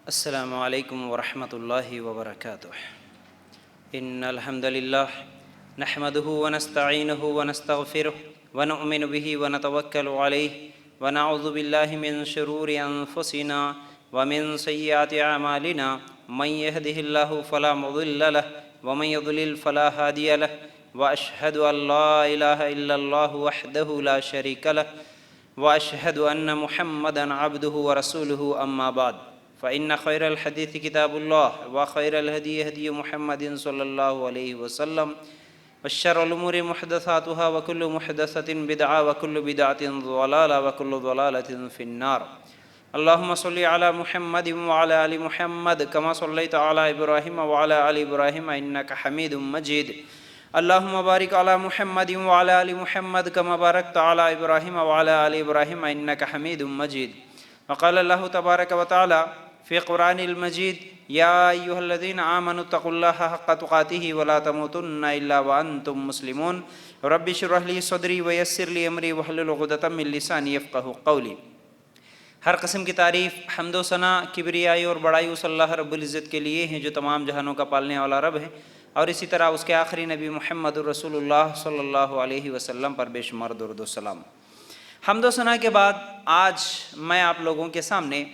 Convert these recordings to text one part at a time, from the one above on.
السلام علیکم ورحمۃ اللہ وبرکاتہ۔ ان الحمد للہ نحمده ونستعینه ونستغفره ونؤمن به ونتوکل علیہ ونعوذ باللہ من شرور انفسنا ومن سیئات اعمالنا من يهده اللہ فلا مضل له ومن يضلل فلا هادی له واشهد ان لا الہ الا اللہ وحدہ لا شریک له واشهد ان محمدا عبده ورسوله اما بعد فإن خير الحديث كتاب الله وخير الهدي هدي محمد صلى الله عليه وسلم وشر الأمور محدثاتها وكل محدثة بدعة وكل بدعة ضلالة وكل ضلالة في النار. اللهم صل على محمد وعلى آل محمد كما صليت على إبراهيم وعلى آل إبراهيم إنك حميد مجيد. اللهم بارك على محمد وعلى آل محمد كما باركت على إبراهيم وعلى آل إبراهيم إنك حميد مجيد. وقال الله تبارك وتعالى في قرآن المجيد: يا أيها الذين آمنوا اتقوا الله حق تقاته ولا تموتن إلا وأنتم مسلمون. رب اشرح لي صدري ويسر لي أمري واحلل عقدة من لساني يفقهوا قولي. ہر قسم کی تعریف، حمد و ثنا، کبریائی اور بڑائی اس اللہ رب العزت کے لیے ہیں جو تمام جہانوں کا پالنے والا رب ہے، اور اسی طرح اس کے آخری نبی محمد رسول اللہ صلی اللہ علیہ وسلم پر بے شمار درود و سلام. حمد و ثنا کے بعد آج میں آپ لوگوں کے سامنے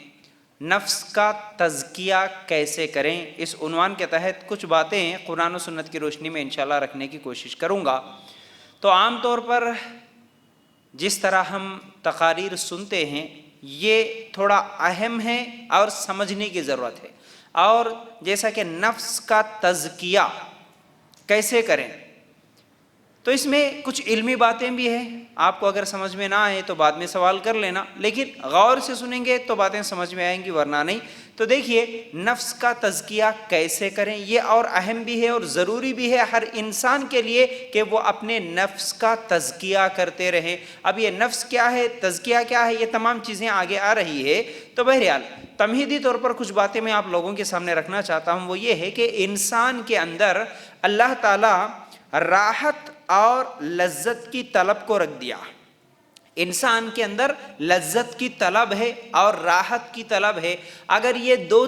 نفس کا تزکیہ کیسے کریں اس عنوان کے تحت کچھ باتیں قرآن و سنت کی روشنی میں انشاءاللہ رکھنے کی کوشش کروں گا. تو عام طور پر جس طرح ہم تقاریر سنتے ہیں یہ تھوڑا اہم ہے اور سمجھنے کی ضرورت ہے. اور جیسا کہ نفس کا تزکیہ کیسے کریں، تو اس میں کچھ علمی باتیں بھی ہیں. آپ کو اگر سمجھ میں نہ آئے تو بعد میں سوال کر لینا، لیکن غور سے سنیں گے تو باتیں سمجھ میں آئیں گی، ورنہ نہیں. تو دیکھیے، نفس کا تزکیہ کیسے کریں یہ اور اہم بھی ہے اور ضروری بھی ہے ہر انسان کے لیے کہ وہ اپنے نفس کا تزکیہ کرتے رہیں. اب یہ نفس کیا ہے، تزکیہ کیا ہے، یہ تمام چیزیں آگے آ رہی ہے. تو بہرحال تمہیدی طور پر کچھ باتیں میں آپ لوگوں کے سامنے رکھنا چاہتا ہوں. وہ یہ ہے کہ انسان کے اندر اللہ تعالیٰ راحت اور لذت کی طلب کو رکھ دیا. انسان کے اندر لذت کی طلب ہے اور راحت کی طلب ہے. اگر یہ دو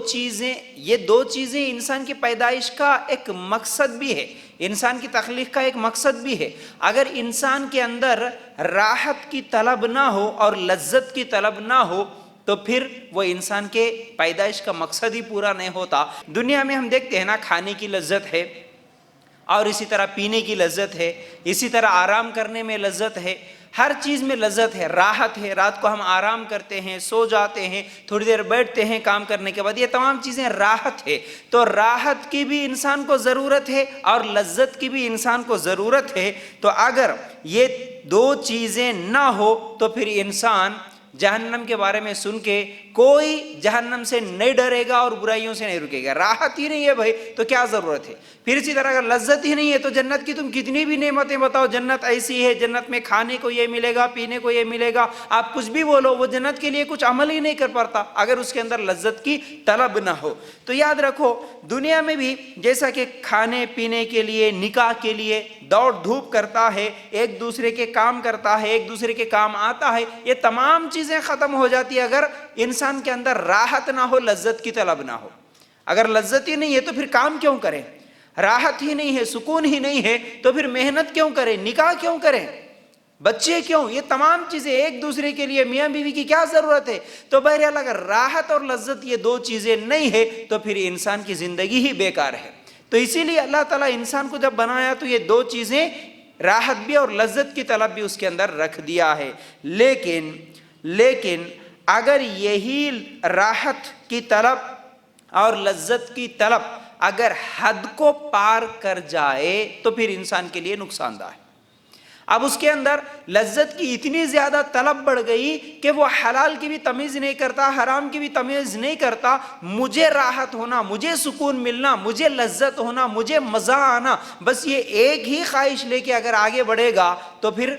چیزیں انسان کی پیدائش کا ایک مقصد بھی ہے، انسان کی تخلیق کا ایک مقصد بھی ہے. اگر انسان کے اندر راحت کی طلب نہ ہو اور لذت کی طلب نہ ہو تو پھر وہ انسان کے پیدائش کا مقصد ہی پورا نہیں ہوتا. دنیا میں ہم دیکھتے ہیں نا، کھانے کی لذت ہے اور اسی طرح پینے کی لذت ہے، اسی طرح آرام کرنے میں لذت ہے، ہر چیز میں لذت ہے، راحت ہے. رات کو ہم آرام کرتے ہیں، سو جاتے ہیں، تھوڑی دیر بیٹھتے ہیں کام کرنے کے بعد، یہ تمام چیزیں راحت ہے. تو راحت کی بھی انسان کو ضرورت ہے اور لذت کی بھی انسان کو ضرورت ہے. تو اگر یہ دو چیزیں نہ ہو تو پھر انسان جہنم کے بارے میں سن کے کوئی جہنم سے نہیں ڈرے گا اور برائیوں سے نہیں رکے گا. راحت ہی نہیں ہے بھائی تو کیا ضرورت ہے. پھر اسی طرح اگر لذت ہی نہیں ہے تو جنت کی تم کتنی بھی نعمتیں بتاؤ، جنت ایسی ہے، جنت میں کھانے کو یہ ملے گا، پینے کو یہ ملے گا، آپ کچھ بھی بولو، وہ جنت کے لیے کچھ عمل ہی نہیں کر پاتا اگر اس کے اندر لذت کی طلب نہ ہو. تو یاد رکھو، دنیا میں بھی جیسا کہ کھانے پینے کے لیے، نکاح کے لیے دوڑ دھوپ کرتا ہے، ایک دوسرے کے کام کرتا ہے، ایک دوسرے کے کام آتا ہے، یہ تمام چیزیں ختم ہو جاتی ہے اگر انسان کے اندر راحت نہ ہو، لذت کی طلب نہ ہو. اگر لذت ہی نہیں ہے تو پھر کام کیوں کریں، راحت ہی نہیں ہے، سکون ہی نہیں ہے تو پھر محنت کیوں کریں، نکاح کیوں کریں، بچے کیوں، یہ تمام چیزیں ایک دوسرے کے لیے میاں بیوی کی کیا ضرورت ہے. تو بہرحال اگر راحت اور لذت یہ دو چیزیں نہیں ہے تو پھر انسان کی زندگی ہی بیکار ہے. تو اسی لیے اللہ تعالیٰ انسان کو جب بنایا تو یہ دو چیزیں، راحت بھی اور لذت کی طلب بھی اس کے اندر رکھ دیا ہے. لیکن اگر یہی راحت کی طلب اور لذت کی طلب اگر حد کو پار کر جائے تو پھر انسان کے لیے نقصان دہ ہے. اب اس کے اندر لذت کی اتنی زیادہ طلب بڑھ گئی کہ وہ حلال کی بھی تمیز نہیں کرتا، حرام کی بھی تمیز نہیں کرتا. مجھے راحت ہونا، مجھے سکون ملنا، مجھے لذت ہونا، مجھے مزہ آنا، بس یہ ایک ہی خواہش لے کے اگر آگے بڑھے گا تو پھر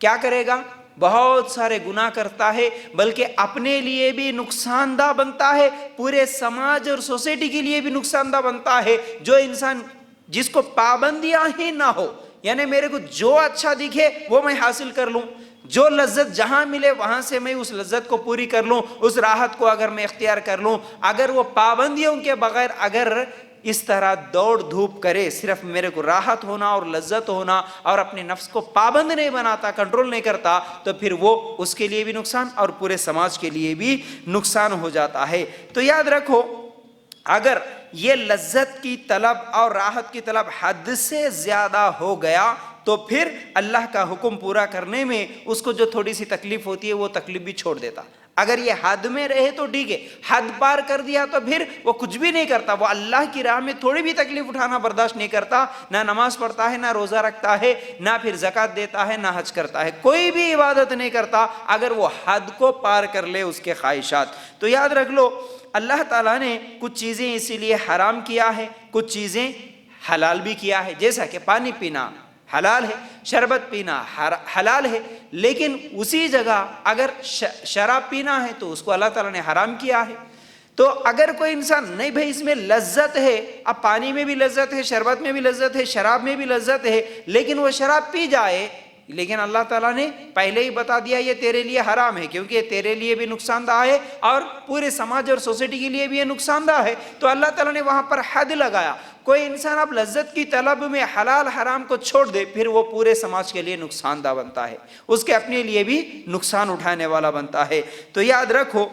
کیا کرے گا، بہت سارے گناہ کرتا ہے، بلکہ اپنے لیے بھی نقصان دہ بنتا ہے، پورے سماج اور سوسائٹی کے لیے بھی نقصان دہ بنتا ہے. جو انسان جس کو پابندیاں ہی نہ ہو، یعنی میرے کو جو اچھا دکھے وہ میں حاصل کر لوں، جو لذت جہاں ملے وہاں سے میں اس لذت کو پوری کر لوں، اس راحت کو اگر میں اختیار کر لوں، اگر وہ پابندیوں کے بغیر اگر اس طرح دوڑ دھوپ کرے، صرف میرے کو راحت ہونا اور لذت ہونا اور اپنے نفس کو پابند نہیں بناتا، کنٹرول نہیں کرتا، تو پھر وہ اس کے لیے بھی نقصان اور پورے سماج کے لیے بھی نقصان ہو جاتا ہے۔ تو یاد رکھو، اگر یہ لذت کی طلب اور راحت کی طلب حد سے زیادہ ہو گیا تو پھر اللہ کا حکم پورا کرنے میں اس کو جو تھوڑی سی تکلیف ہوتی ہے وہ تکلیف بھی چھوڑ دیتا۔ اگر یہ حد میں رہے تو ٹھیک ہے، حد پار کر دیا تو پھر وہ کچھ بھی نہیں کرتا، وہ اللہ کی راہ میں تھوڑی بھی تکلیف اٹھانا برداشت نہیں کرتا، نہ نماز پڑھتا ہے، نہ روزہ رکھتا ہے، نہ پھر زکوٰۃ دیتا ہے، نہ حج کرتا ہے، کوئی بھی عبادت نہیں کرتا اگر وہ حد کو پار کر لے اس کے خواہشات۔ تو یاد رکھ لو، اللہ تعالیٰ نے کچھ چیزیں اسی لیے حرام کیا ہے، کچھ چیزیں حلال بھی کیا ہے، جیسا کہ پانی پینا حلال ہے، شربت پینا حلال ہے، لیکن اسی جگہ اگر شراب پینا ہے تو اس کو اللہ تعالیٰ نے حرام کیا ہے۔ تو اگر کوئی انسان نہیں بھائی اس میں لذت ہے، اب پانی میں بھی لذت ہے، شربت میں بھی لذت ہے، شراب میں بھی لذت ہے، لیکن وہ شراب پی جائے، لیکن اللہ تعالیٰ نے پہلے ہی بتا دیا یہ تیرے لیے حرام ہے، کیونکہ یہ تیرے لیے بھی نقصان دہ ہے اور پورے سماج اور سوسائٹی کے لیے بھی یہ نقصان دہ ہے، تو اللہ تعالیٰ نے وہاں پر حد لگایا۔ کوئی انسان اب لذت کی طلب میں حلال حرام کو چھوڑ دے، پھر وہ پورے سماج کے لیے نقصان دہ بنتا ہے، اس کے اپنے لیے بھی نقصان اٹھانے والا بنتا ہے۔ تو یاد رکھو،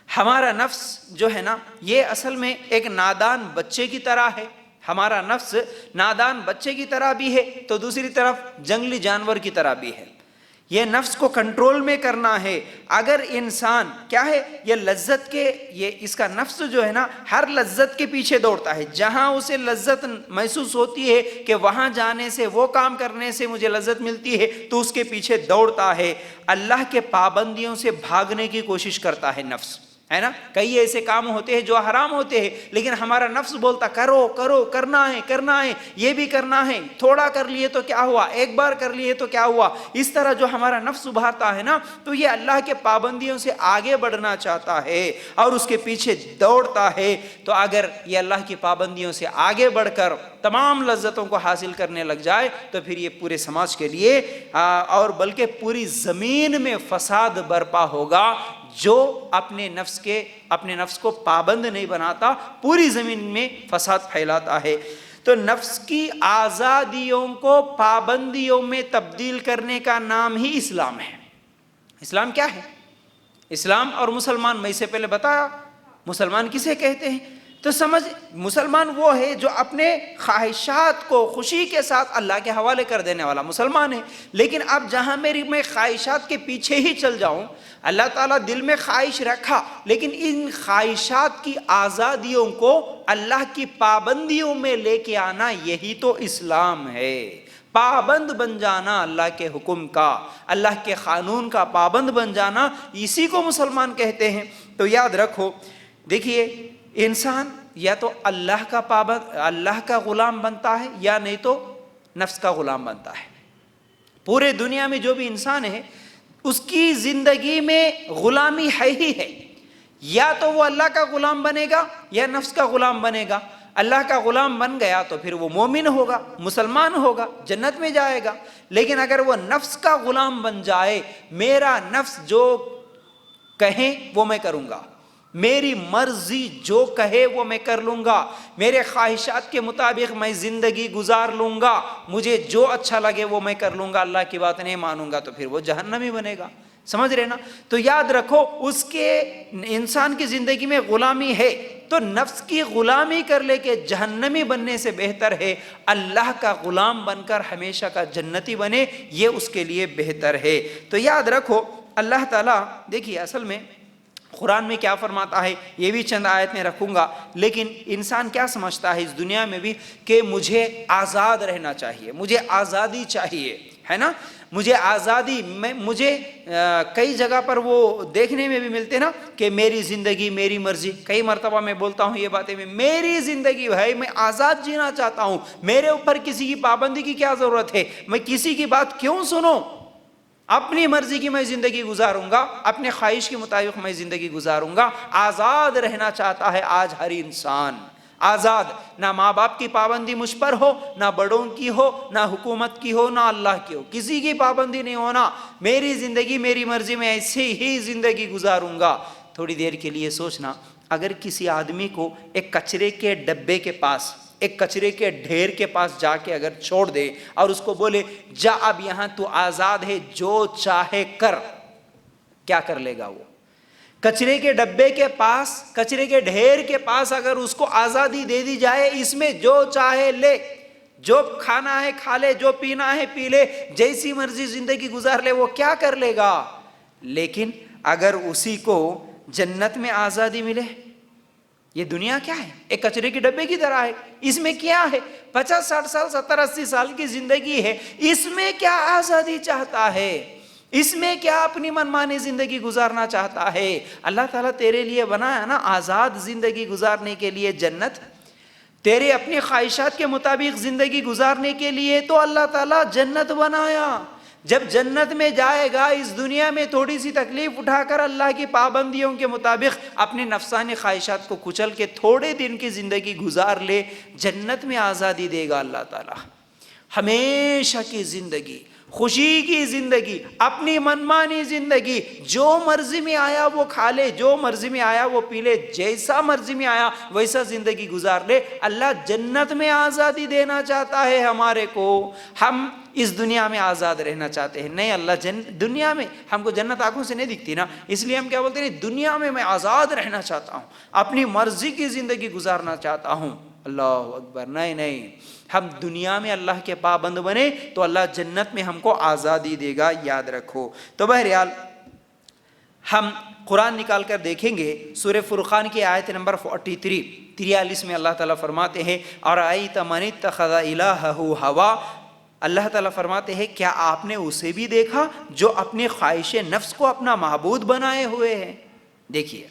ہمارا نفس جو ہے نا، یہ اصل میں ایک نادان بچے کی طرح ہے، ہمارا نفس نادان بچے کی طرح بھی ہے، تو دوسری طرف جنگلی جانور کی طرح بھی ہے۔ یہ نفس کو کنٹرول میں کرنا ہے۔ اگر انسان کیا ہے، یہ لذت کے، یہ اس کا نفس جو ہے نا، ہر لذت کے پیچھے دوڑتا ہے، جہاں اسے لذت محسوس ہوتی ہے کہ وہاں جانے سے، وہ کام کرنے سے مجھے لذت ملتی ہے، تو اس کے پیچھے دوڑتا ہے، اللہ کے پابندیوں سے بھاگنے کی کوشش کرتا ہے نفس، ہے نا۔ کئی ایسے کام ہوتے ہیں جو حرام ہوتے ہیں، لیکن ہمارا نفس بولتا کرو کرو، کرنا ہے کرنا ہے، یہ بھی کرنا ہے، تھوڑا کر لیے تو کیا ہوا، ایک بار کر لیے تو کیا ہوا۔ اس طرح جو ہمارا نفس ابھارتا ہے نا، تو یہ اللہ کے پابندیوں سے آگے بڑھنا چاہتا ہے اور اس کے پیچھے دوڑتا ہے۔ تو اگر یہ اللہ کی پابندیوں سے آگے بڑھ کر تمام لذتوں کو حاصل کرنے لگ جائے تو پھر یہ پورے سماج کے لیے اور بلکہ پوری زمین میں فساد برپا ہوگا۔ جو اپنے نفس کو پابند نہیں بناتا، پوری زمین میں فساد پھیلاتا ہے۔ تو نفس کی آزادیوں کو پابندیوں میں تبدیل کرنے کا نام ہی اسلام ہے۔ اسلام کیا ہے؟ اسلام اور مسلمان، میں اس سے پہلے بتایا مسلمان کسے کہتے ہیں، تو سمجھ، مسلمان وہ ہے جو اپنے خواہشات کو خوشی کے ساتھ اللہ کے حوالے کر دینے والا مسلمان ہے۔ لیکن اب جہاں میں خواہشات کے پیچھے ہی چل جاؤں، اللہ تعالیٰ دل میں خواہش رکھا، لیکن ان خواہشات کی آزادیوں کو اللہ کی پابندیوں میں لے کے آنا، یہی تو اسلام ہے۔ پابند بن جانا اللہ کے حکم کا، اللہ کے قانون کا پابند بن جانا، اسی کو مسلمان کہتے ہیں۔ تو یاد رکھو، دیکھیے، انسان یا تو اللہ کا غلام بنتا ہے، یا نہیں تو نفس کا غلام بنتا ہے۔ پورے دنیا میں جو بھی انسان ہے، اس کی زندگی میں غلامی ہے ہی ہے، یا تو وہ اللہ کا غلام بنے گا یا نفس کا غلام بنے گا۔ اللہ کا غلام بن گیا تو پھر وہ مومن ہوگا، مسلمان ہوگا، جنت میں جائے گا۔ لیکن اگر وہ نفس کا غلام بن جائے، میرا نفس جو کہے وہ میں کروں گا، میری مرضی جو کہے وہ میں کر لوں گا، میرے خواہشات کے مطابق میں زندگی گزار لوں گا، مجھے جو اچھا لگے وہ میں کر لوں گا، اللہ کی بات نہیں مانوں گا، تو پھر وہ جہنمی بنے گا۔ سمجھ رہے نا؟ تو یاد رکھو، اس کے انسان کی زندگی میں غلامی ہے، تو نفس کی غلامی کر لے کے جہنمی بننے سے بہتر ہے اللہ کا غلام بن کر ہمیشہ کا جنتی بنے، یہ اس کے لیے بہتر ہے۔ تو یاد رکھو، اللہ تعالیٰ، دیکھیے اصل میں قرآن میں کیا فرماتا ہے، یہ بھی چند آیت میں رکھوں گا، لیکن انسان کیا سمجھتا ہے اس دنیا میں بھی کہ مجھے آزاد رہنا چاہیے، مجھے آزادی چاہیے، ہے نا، مجھے آزادی میں، مجھے کئی جگہ پر وہ دیکھنے میں بھی ملتے نا کہ میری زندگی میری مرضی۔ کئی مرتبہ میں بولتا ہوں یہ باتیں، میری زندگی بھائی، میں آزاد جینا چاہتا ہوں، میرے اوپر کسی کی پابندی کی کیا ضرورت ہے، میں کسی کی بات کیوں سنوں، اپنی مرضی کی میں زندگی گزاروں گا، اپنے خواہش کے مطابق میں زندگی گزاروں گا۔ آزاد رہنا چاہتا ہے آج ہر انسان، آزاد، نہ ماں باپ کی پابندی مجھ پر ہو، نہ بڑوں کی ہو، نہ حکومت کی ہو، نہ اللہ کی ہو، کسی کی پابندی نہیں ہونا، میری زندگی میری مرضی میں ایسے ہی زندگی گزاروں گا۔ تھوڑی دیر کے لیے سوچنا، اگر کسی آدمی کو ایک کچرے کے ڈبے کے پاس، ایک کچرے کے ڈھیر کے پاس جا کے اگر چھوڑ دے اور اس کو بولے جا اب یہاں تو آزاد ہے، جو چاہے کر، کیا کر لے گا وہ؟ کچرے کے ڈبے کے پاس، کچرے کے ڈھیر کے پاس اگر اس کو آزادی دے دی جائے، اس میں جو چاہے لے، جو کھانا ہے کھا لے، جو پینا ہے پی لے، جیسی مرضی زندگی گزار لے، وہ کیا کر لے گا؟ لیکن اگر اسی کو جنت میں آزادی ملے، یہ دنیا کیا ہے؟ ایک کچرے کے ڈبے کی طرح ہے، اس میں کیا ہے؟ 50 60 سال 70 80 سال کی زندگی ہے، اس میں کیا آزادی چاہتا ہے؟ اس میں کیا اپنی منمانی زندگی گزارنا چاہتا ہے؟ اللہ تعالیٰ تیرے لیے بنایا نا آزاد زندگی گزارنے کے لیے جنت، تیرے اپنی خواہشات کے مطابق زندگی گزارنے کے لیے تو اللہ تعالیٰ جنت بنایا۔ جب جنت میں جائے گا، اس دنیا میں تھوڑی سی تکلیف اٹھا کر اللہ کی پابندیوں کے مطابق اپنی نفسانی خواہشات کو کچل کے تھوڑے دن کی زندگی گزار لے، جنت میں آزادی دے گا اللہ تعالیٰ، ہمیشہ کی زندگی، خوشی کی زندگی، اپنی منمانی زندگی، جو مرضی میں آیا وہ کھا لے، جو مرضی میں آیا وہ پی لے، جیسا مرضی میں آیا ویسا زندگی گزار لے۔ اللہ جنت میں آزادی دینا چاہتا ہے ہمارے کو، ہم اس دنیا میں آزاد رہنا چاہتے ہیں۔ نہیں، اللہ دنیا میں ہم کو جنت آنکھوں سے نہیں دکھتی نا، اس لیے ہم کیا بولتے ہیں؟ دنیا میں آزاد رہنا چاہتا ہوں، اپنی مرضی کی زندگی گزارنا چاہتا ہوں۔ اللہ اکبر! نہیں، ہم دنیا میں اللہ کے پابند بنے تو اللہ جنت میں ہم کو آزادی دے گا، یاد رکھو۔ تو بہرحال ہم قرآن نکال کر دیکھیں گے، سورہ فرقان کی آیت نمبر 43 میں اللہ تعالیٰ فرماتے ہیں اَرَأَيْتَ مَنِ اتَّخَذَ إِلَٰهَهُ هَوَىٰ، اللہ تعالیٰ فرماتے ہیں کیا آپ نے اسے بھی دیکھا جو اپنے خواہش نفس کو اپنا معبود بنائے ہوئے ہیں؟ دیکھیے،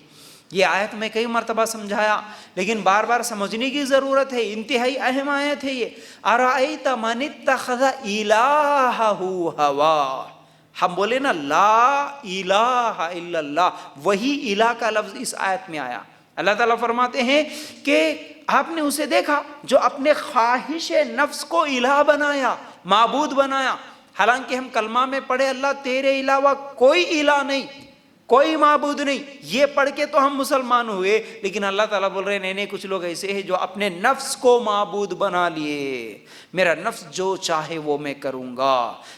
یہ آیت میں کئی مرتبہ سمجھایا، لیکن بار بار سمجھنے کی ضرورت ہے، انتہائی اہم آیت ہے یہ۔ اَرَأَيْتَ مَنِ اتَّخَذَ إِلَٰهَهُ هَوَىٰ، ہم بولے نا لا الہ الا اللہ، وہی الہ کا لفظ اس آیت میں آیا۔ اللہ تعالیٰ فرماتے ہیں کہ آپ نے اسے دیکھا جو اپنے خواہش نفس کو الہ بنایا، معبود بنایا، حالانکہ ہم کلمہ میں پڑھے اللہ تیرے علاوہ کوئی الہ نہیں، کوئی معبود نہیں، یہ پڑھ کے تو ہم مسلمان ہوئے، لیکن اللہ تعالیٰ بول رہے نہیں، کچھ لوگ ایسے ہیں جو اپنے نفس کو معبود بنا لیے، میرا نفس جو چاہے وہ میں کروں گا،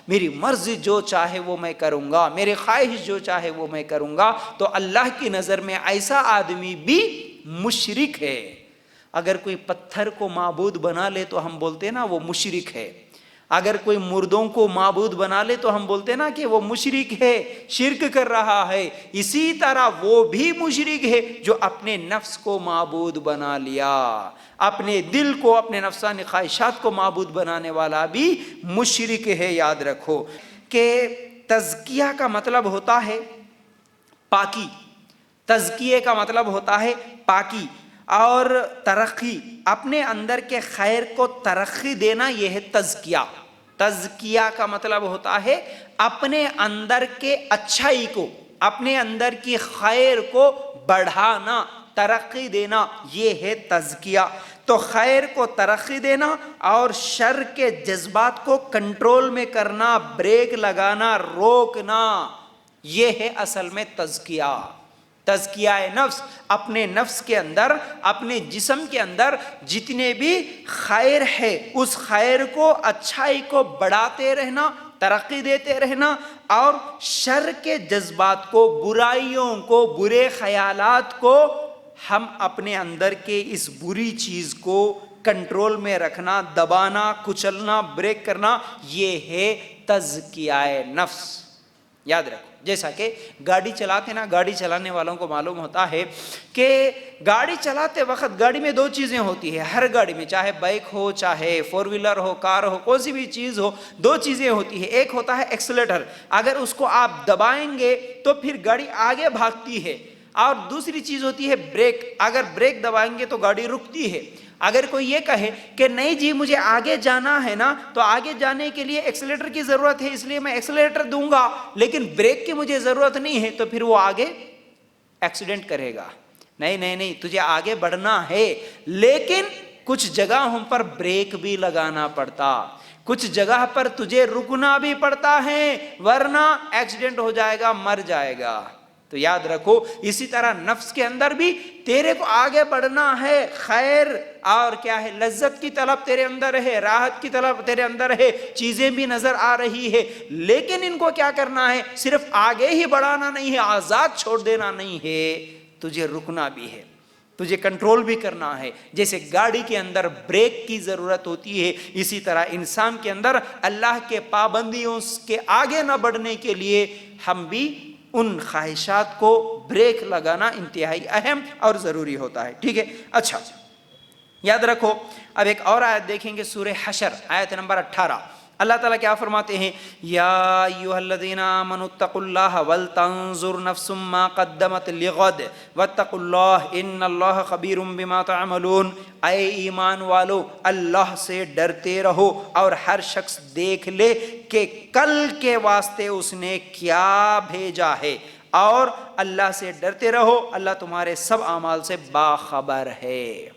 میری مرضی جو چاہے وہ میں کروں گا، میری خواہش جو چاہے وہ میں کروں گا۔ تو اللہ کی نظر میں ایسا آدمی بھی مشرک ہے۔ اگر کوئی پتھر کو معبود بنا لے تو ہم بولتے ہیں نا وہ مشرک ہے، اگر کوئی مردوں کو معبود بنا لے تو ہم بولتے ہیں نا کہ وہ مشرک ہے، شرک کر رہا ہے۔ اسی طرح وہ بھی مشرک ہے جو اپنے نفس کو معبود بنا لیا، اپنے دل کو، اپنے نفسانی خواہشات کو معبود بنانے والا بھی مشرک ہے۔ یاد رکھو کہ تزکیہ کا مطلب ہوتا ہے پاکی، تزکیے کا مطلب ہوتا ہے پاکی اور ترقی، اپنے اندر کے خیر کو ترقی دینا، یہ ہے تزکیہ۔ تزکیہ کا مطلب ہوتا ہے اپنے اندر کے اچھائی کو، اپنے اندر کی خیر کو بڑھانا، ترقی دینا، یہ ہے تزکیہ۔ تو خیر کو ترقی دینا اور شر کے جذبات کو کنٹرول میں کرنا، بریک لگانا، روکنا، یہ ہے اصل میں تزکیہ۔ تزکیہ نفس، اپنے نفس کے اندر، اپنے جسم کے اندر جتنے بھی خیر ہے اس خیر کو، اچھائی کو بڑھاتے رہنا، ترقی دیتے رہنا، اور شر کے جذبات کو، برائیوں کو، برے خیالات کو ہم اپنے اندر کے اس بری چیز کو کنٹرول میں رکھنا، دبانا، کچلنا، بریک کرنا، یہ ہے تزکیہ نفس۔ یاد رکھو، جیسا کہ گاڑی چلاتے نا، گاڑی چلانے والوں کو معلوم ہوتا ہے کہ گاڑی چلاتے وقت گاڑی میں دو چیزیں ہوتی ہیں، ہر گاڑی میں، چاہے بائک ہو، چاہے فور ویلر ہو، کار ہو، کوئی سی بھی چیز ہو، دو چیزیں ہوتی ہیں۔ ایک ہوتا ہے ایکسیلیٹر، اگر اس کو آپ دبائیں گے تو پھر گاڑی آگے بھاگتی ہے، اور دوسری چیز ہوتی ہے بریک، اگر بریک دبائیں گے تو گاڑی رکتی ہے۔ اگر کوئی یہ کہے کہ نہیں جی مجھے آگے جانا ہے نا، تو آگے جانے کے لیے ایکسیلیٹر کی ضرورت ہے، اس لیے میں ایکسیلیٹر دوں گا، لیکن بریک کی مجھے ضرورت نہیں ہے، تو پھر وہ آگے ایکسیڈنٹ کرے گا، نہیں نہیں نہیں، تجھے آگے بڑھنا ہے، لیکن کچھ جگہوں پر بریک بھی لگانا پڑتا، کچھ جگہ پر تجھے رکنا بھی پڑتا ہے، ورنہ ایکسیڈنٹ ہو جائے گا، مر جائے گا۔ تو یاد رکھو اسی طرح نفس کے اندر بھی تیرے کو آگے بڑھنا ہے، خیر اور کیا ہے، لذت کی طلب تیرے اندر ہے، راحت کی طلب تیرے اندر ہے، چیزیں بھی نظر آ رہی ہے، لیکن ان کو کیا کرنا ہے، صرف آگے ہی بڑھانا نہیں ہے، آزاد چھوڑ دینا نہیں ہے، تجھے رکنا بھی ہے، تجھے کنٹرول بھی کرنا ہے۔ جیسے گاڑی کے اندر بریک کی ضرورت ہوتی ہے، اسی طرح انسان کے اندر اللہ کے پابندیوں کے آگے نہ بڑھنے کے لیے ہم بھی ان خواہشات کو بریک لگانا انتہائی اہم اور ضروری ہوتا ہے، ٹھیک ہے۔ اچھا یاد رکھو، اب ایک اور آیت دیکھیں گے، سورہ حشر آیت نمبر 18، اللہ تعالیٰ کیا فرماتے ہیں، یا ایھا الذین آمنوا اتقوا اللہ ولتنظر نفس ما قدمت لغد واتقوا اللہ ان اللہ خبیر بما تعملون۔ اے ایمان والو، اللہ سے ڈرتے رہو اور ہر شخص دیکھ لے کہ کل کے واسطے اس نے کیا بھیجا ہے، اور اللہ سے ڈرتے رہو، اللہ تمہارے سب اعمال سے باخبر ہے۔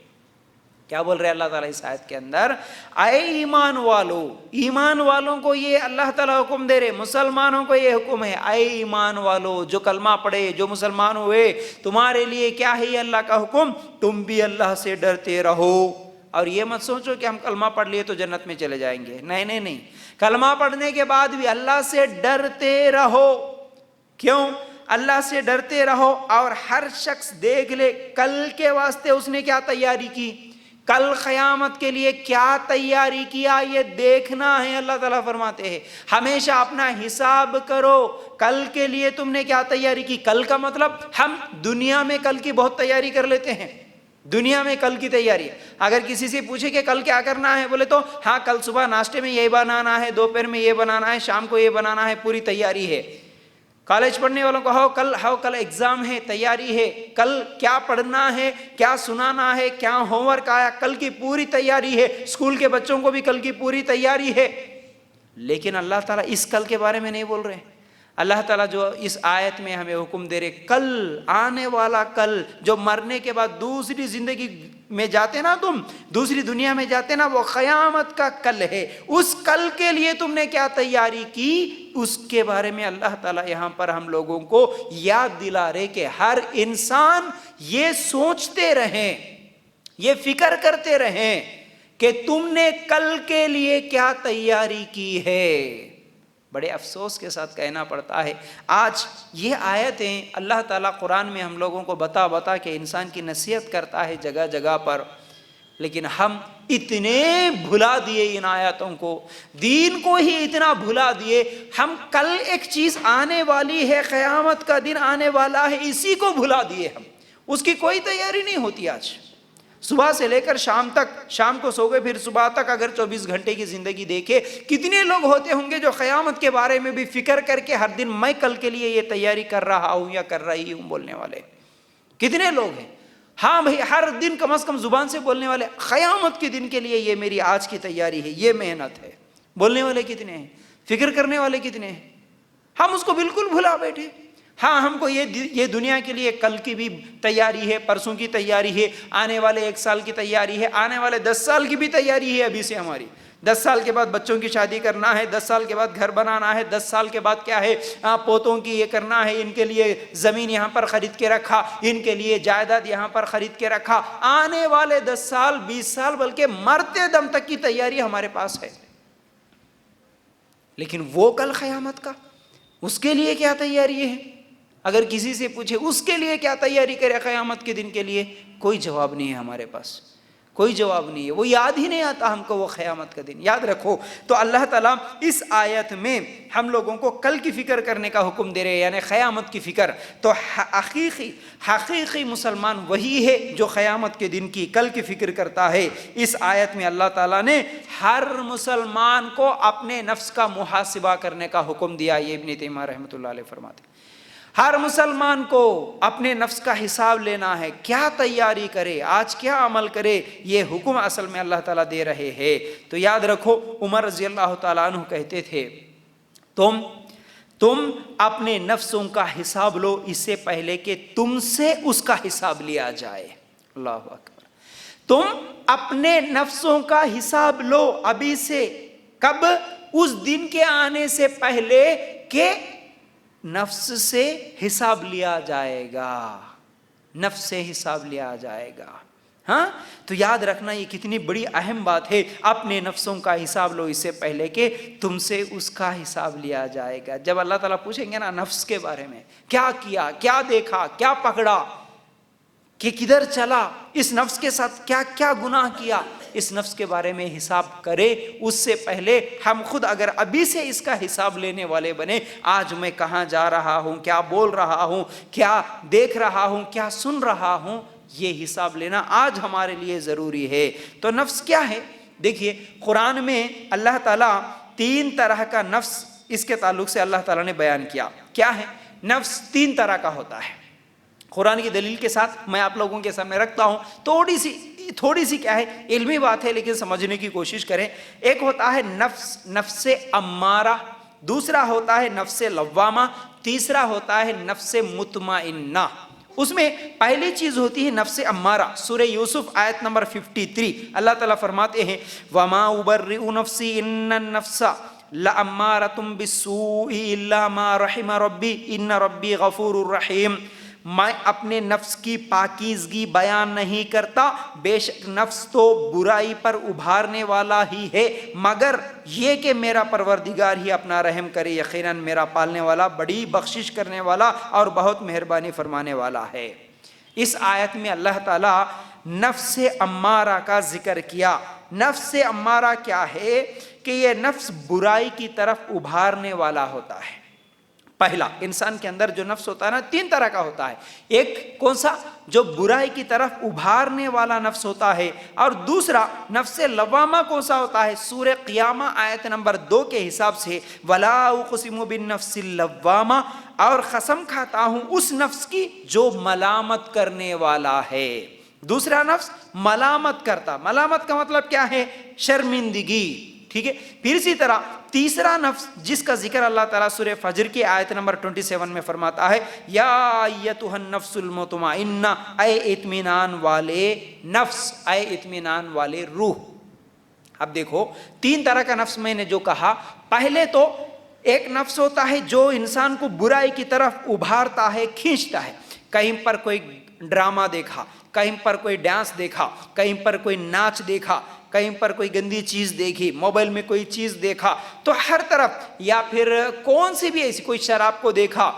کیا بول رہے اللہ تعالیٰ اس آیت کے اندر، اے ایمان والو، ایمان والوں کو یہ اللہ تعالیٰ حکم دے رہے، مسلمانوں کو یہ حکم ہے، اے ایمان والو جو کلمہ پڑھے، جو مسلمان ہوئے، تمہارے لیے کیا ہے یہ اللہ کا حکم، تم بھی اللہ سے ڈرتے رہو۔ اور یہ مت سوچو کہ ہم کلمہ پڑھ لیے تو جنت میں چلے جائیں گے، نہیں نہیں نہیں، کلمہ پڑھنے کے بعد بھی اللہ سے ڈرتے رہو۔ کیوں؟ اللہ سے ڈرتے رہو اور ہر شخص دیکھ لے کل کے واسطے اس نے کیا تیاری کی، کل قیامت کے لیے کیا تیاری کیا، یہ دیکھنا ہے۔ اللہ تعالیٰ فرماتے ہیں ہمیشہ اپنا حساب کرو، کل کے لیے تم نے کیا تیاری کی۔ کل کا مطلب ہم دنیا میں کل کی بہت تیاری کر لیتے ہیں، دنیا میں کل کی تیاری، اگر کسی سے پوچھے کہ کل کیا کرنا ہے، بولے تو ہاں کل صبح ناشتے میں یہ بنانا ہے، دوپہر میں یہ بنانا ہے، شام کو یہ بنانا ہے، پوری تیاری ہے۔ کالج پڑھنے والوں کو کل ایگزام ہے، تیاری ہے، کل کیا پڑھنا ہے، کیا سنانا ہے، کیا ہوم ورک آیا، کل کی پوری تیاری ہے۔ اسکول کے بچوں کو بھی کل کی پوری تیاری ہے، لیکن اللہ تعالیٰ اس کل کے بارے میں نہیں بول رہے۔ اللہ تعالیٰ جو اس آیت میں ہمیں حکم دے رہے، کل آنے والا کل، جو مرنے کے بعد دوسری زندگی میں جاتے نا، تم دوسری دنیا میں جاتے نا، وہ قیامت کا کل ہے۔ اس کل کے لیے تم نے کیا تیاری کی، اس کے بارے میں اللہ تعالیٰ یہاں پر ہم لوگوں کو یاد دلا رہے کہ ہر انسان یہ سوچتے رہیں، یہ فکر کرتے رہیں کہ تم نے کل کے لیے کیا تیاری کی ہے۔ بڑے افسوس کے ساتھ کہنا پڑتا ہے، آج یہ آیتیں اللہ تعالیٰ قرآن میں ہم لوگوں کو بتا کے انسان کی نصیحت کرتا ہے جگہ جگہ پر، لیکن ہم اتنے بھلا دیے ان آیاتوں کو، دین کو ہی اتنا بھلا دیے، ہم کل ایک چیز آنے والی ہے، قیامت کا دن آنے والا ہے، اسی کو بھلا دیے ہم، اس کی کوئی تیاری نہیں ہوتی۔ آج صبح سے لے کر شام تک، شام کو سو گئے پھر صبح تک، اگر 24 گھنٹے کی زندگی دیکھے، کتنے لوگ ہوتے ہوں گے جو قیامت کے بارے میں بھی فکر کر کے ہر دن میں کل کے لیے یہ تیاری کر رہا ہوں یا کر رہی ہوں بولنے والے کتنے لوگ ہیں؟ ہاں بھائی، ہر دن کم از کم زبان سے بولنے والے قیامت کے دن کے لیے یہ میری آج کی تیاری ہے، یہ محنت ہے، بولنے والے کتنے ہیں، فکر کرنے والے کتنے ہیں؟ ہم اس کو بالکل بھلا بیٹھے۔ ہاں ہم کو یہ دنیا کے لیے کل کی بھی تیاری ہے، پرسوں کی تیاری ہے، آنے والے 1 سال کی تیاری ہے، آنے والے 10 سال کی بھی تیاری ہے ابھی سے ہماری۔ 10 سال کے بعد بچوں کی شادی کرنا ہے، 10 سال کے بعد گھر بنانا ہے، 10 سال کے بعد کیا ہے، پوتوں کی یہ کرنا ہے، ان کے لیے زمین یہاں پر خرید کے رکھا، ان کے لیے جائیداد یہاں پر خرید کے رکھا۔ آنے والے 10 سال 20 سال بلکہ مرتے دم تک کی تیاری ہمارے پاس ہے، لیکن وہ کل قیامت کا، اس کے لیے کیا تیاری ہے؟ اگر کسی سے پوچھے اس کے لیے کیا تیاری کرے قیامت کے دن کے لیے، کوئی جواب نہیں ہے ہمارے پاس، کوئی جواب نہیں ہے، وہ یاد ہی نہیں آتا ہم کو وہ قیامت کا دن۔ یاد رکھو، تو اللہ تعالیٰ اس آیت میں ہم لوگوں کو کل کی فکر کرنے کا حکم دے رہے ہیں، یعنی قیامت کی فکر۔ تو حقیقی مسلمان وہی ہے جو قیامت کے دن کی، کل کی فکر کرتا ہے۔ اس آیت میں اللہ تعالیٰ نے ہر مسلمان کو اپنے نفس کا محاسبہ کرنے کا حکم دیا، یہ ابن تیمیہ رحمۃ اللہ علیہ فرماتے ہیں۔ ہر مسلمان کو اپنے نفس کا حساب لینا ہے، کیا تیاری کرے، آج کیا عمل کرے، یہ حکم اصل میں اللہ تعالیٰ دے رہے ہیں۔ تو یاد رکھو، عمر رضی اللہ تعالیٰ عنہ کہتے تھے، تم تم اپنے نفسوں کا حساب لو اس سے پہلے کہ تم سے اس کا حساب لیا جائے. اللہ اکبر. تم اپنے نفسوں کا حساب لو ابھی سے. کب؟ اس دن کے آنے سے پہلے کہ نفس سے حساب لیا جائے گا. نفس سے حساب لیا جائے گا. ہاں تو یاد رکھنا یہ کتنی بڑی اہم بات ہے. اپنے نفسوں کا حساب لو اس سے پہلے کہ تم سے اس کا حساب لیا جائے گا. جب اللہ تعالیٰ پوچھیں گے نا نفس کے بارے میں، کیا کیا، کیا دیکھا، کیا پکڑا، کہ کدھر چلا، اس نفس کے ساتھ کیا کیا گناہ کیا، اس نفس کے بارے میں حساب کرے اس سے پہلے ہم خود اگر ابھی سے اس کا حساب لینے والے بنے، آج میں کہاں جا رہا ہوں، کیا بول رہا ہوں، کیا دیکھ رہا ہوں، کیا سن رہا ہوں، یہ حساب لینا آج ہمارے لیے ضروری ہے. تو نفس کیا ہے؟ دیکھیے قرآن میں اللہ تعالیٰ 3 طرح کا نفس اس کے تعلق سے اللہ تعالیٰ نے بیان کیا. کیا ہے؟ نفس 3 طرح کا ہوتا ہے. قرآن کی دلیل کے ساتھ میں آپ لوگوں کے سامنے رکھتا ہوں. تھوڑی سی کیا ہے، علمی بات ہے لیکن سمجھنے کی کوشش کریں. ایک ہوتا ہے نفس امارہ، دوسرا ہوتا ہے نفس لوامہ، تیسرا ہوتا ہے نفس مطمئنہ. اس میں پہلی چیز ہوتی ہے نفس امارہ. سورہ یوسف آیت نمبر 53 اللہ تعالیٰ فرماتے ہیں وَمَا أُبَرِّئُ نَفْسِي إِنَّ النَّفْسَ لَأَمَّارَةٌ بِالسُّوءِ إِلَّا مَا رَحِمَ رَبِّي إِنَّ رَبِّي غَفُورٌ رَحِيمٌ. میں اپنے نفس کی پاکیزگی بیان نہیں کرتا، بے شک نفس تو برائی پر ابھارنے والا ہی ہے، مگر یہ کہ میرا پروردگار ہی اپنا رحم کرے، یقیناً میرا پالنے والا بڑی بخشش کرنے والا اور بہت مہربانی فرمانے والا ہے. اس آیت میں اللہ تعالیٰ نفس امارہ کا ذکر کیا. نفس امارہ کیا ہے؟ کہ یہ نفس برائی کی طرف ابھارنے والا ہوتا ہے. پہلا انسان کے اندر جو نفس ہوتا ہے نا 3 طرح کا ہوتا ہے. ایک کون سا؟ جو برائی کی طرف ابھارنے والا نفس ہوتا ہے. اور دوسرا نفس لوامہ کون سا ہوتا ہے؟ سورہ قیامہ آیت نمبر 2 کے حساب سے وَلَا أُقْسِمُ بِالنَّفْسِ اللَّوَّامَةِ، اور قسم کھاتا ہوں اس نفس کی جو ملامت کرنے والا ہے. دوسرا نفس ملامت کرتا. ملامت کا مطلب کیا ہے؟ شرمندگی. ٹھیک ہے. پھر اسی طرح تیسرا نفس جس کا ذکر اللہ تعالیٰ سورہ فجر کی آیت نمبر 27 میں فرماتا ہے یا ایتھا النفس المطمئنہ، اے اطمینان والے نفس، اے اطمینان والے روح. اب دیکھو 3 طرح کا نفس میں نے جو کہا، پہلے تو ایک نفس ہوتا ہے جو انسان کو برائی کی طرف ابھارتا ہے، کھینچتا ہے. کہیں پر کوئی ڈرامہ دیکھا، کہیں پر کوئی ڈانس دیکھا، کہیں پر کوئی ناچ دیکھا، کہیں پر کوئی گندی چیز دیکھی، موبائل میں کوئی چیز دیکھا، تو ہر طرف، یا پھر کون سی بھی ایسی، کوئی شراب کو دیکھا،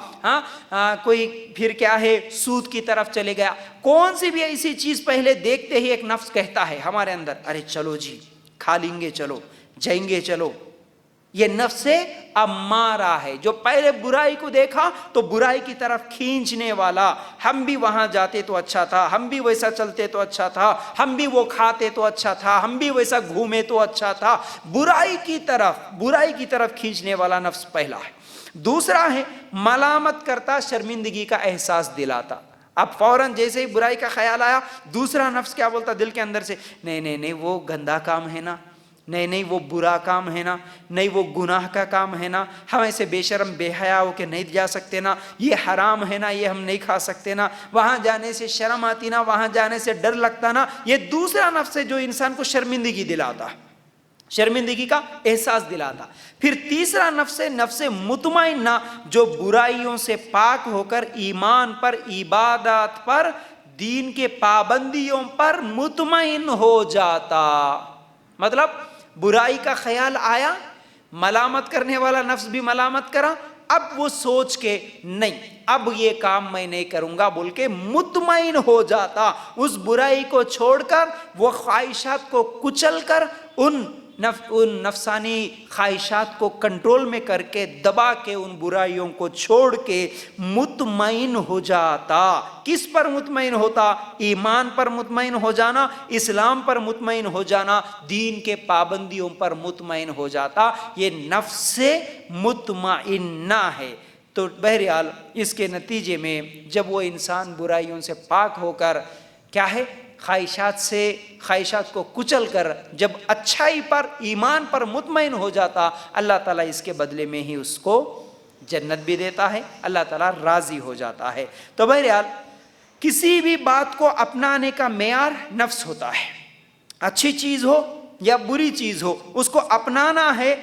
کوئی پھر کیا ہے سود کی طرف چلے گیا، کون سی بھی ایسی چیز پہلے دیکھتے ہی ایک نفس کہتا ہے ہمارے اندر ارے چلو جی کھا لیں گے، چلو جائیں گے، چلو. یہ نفس امارہ ہے جو پہلے برائی کو دیکھا تو برائی کی طرف کھینچنے والا. ہم بھی وہاں جاتے تو اچھا تھا، ہم بھی ویسا چلتے تو اچھا تھا، ہم بھی وہ کھاتے تو اچھا تھا، ہم بھی ویسا گھومے تو اچھا تھا. برائی کی طرف کھینچنے والا نفس پہلا ہے. دوسرا ہے ملامت کرتا، شرمندگی کا احساس دلاتا. اب فوراً جیسے ہی برائی کا خیال آیا دوسرا نفس کیا بولتا دل کے اندر سے، نہیں وہ گندا کام ہے نا، نہیں وہ برا کام ہے نا، نہیں وہ گناہ کا کام ہے نا، ہم ایسے بے شرم بے حیا ہو کے نہیں جا سکتے نا، یہ حرام ہے نا، یہ ہم نہیں کھا سکتے نا، وہاں جانے سے شرم آتی نا، وہاں جانے سے ڈر لگتا نا. یہ دوسرا نفس ہے جو انسان کو شرمندگی دلاتا، شرمندگی کا احساس دلاتا. پھر تیسرا نفس ہے نفس مطمئنہ جو برائیوں سے پاک ہو کر ایمان پر، عبادات پر، دین کے پابندیوں پر مطمئن ہو جاتا. مطلب برائی کا خیال آیا، ملامت کرنے والا نفس بھی ملامت کرا، اب وہ سوچ کے نہیں اب یہ کام میں نہیں کروں گا بول کے مطمئن ہو جاتا. اس برائی کو چھوڑ کر، وہ خواہشات کو کچل کر، ان نفسانی خواہشات کو کنٹرول میں کر کے، دبا کے، ان برائیوں کو چھوڑ کے مطمئن ہو جاتا. کس پر مطمئن ہوتا؟ ایمان پر مطمئن ہو جانا، اسلام پر مطمئن ہو جانا، دین کے پابندیوں پر مطمئن ہو جاتا. یہ نفس مطمئنہ ہے. تو بہرحال اس کے نتیجے میں جب وہ انسان برائیوں سے پاک ہو کر کیا ہے خواہشات کو کچل کر جب اچھائی پر، ایمان پر مطمئن ہو جاتا، اللہ تعالیٰ اس کے بدلے میں ہی اس کو جنت بھی دیتا ہے، اللہ تعالیٰ راضی ہو جاتا ہے۔ تو بہرحال کسی بھی بات کو اپنانے کا معیار نفس ہوتا ہے، اچھی چیز ہو یا بری چیز ہو، اس کو اپنانا ہے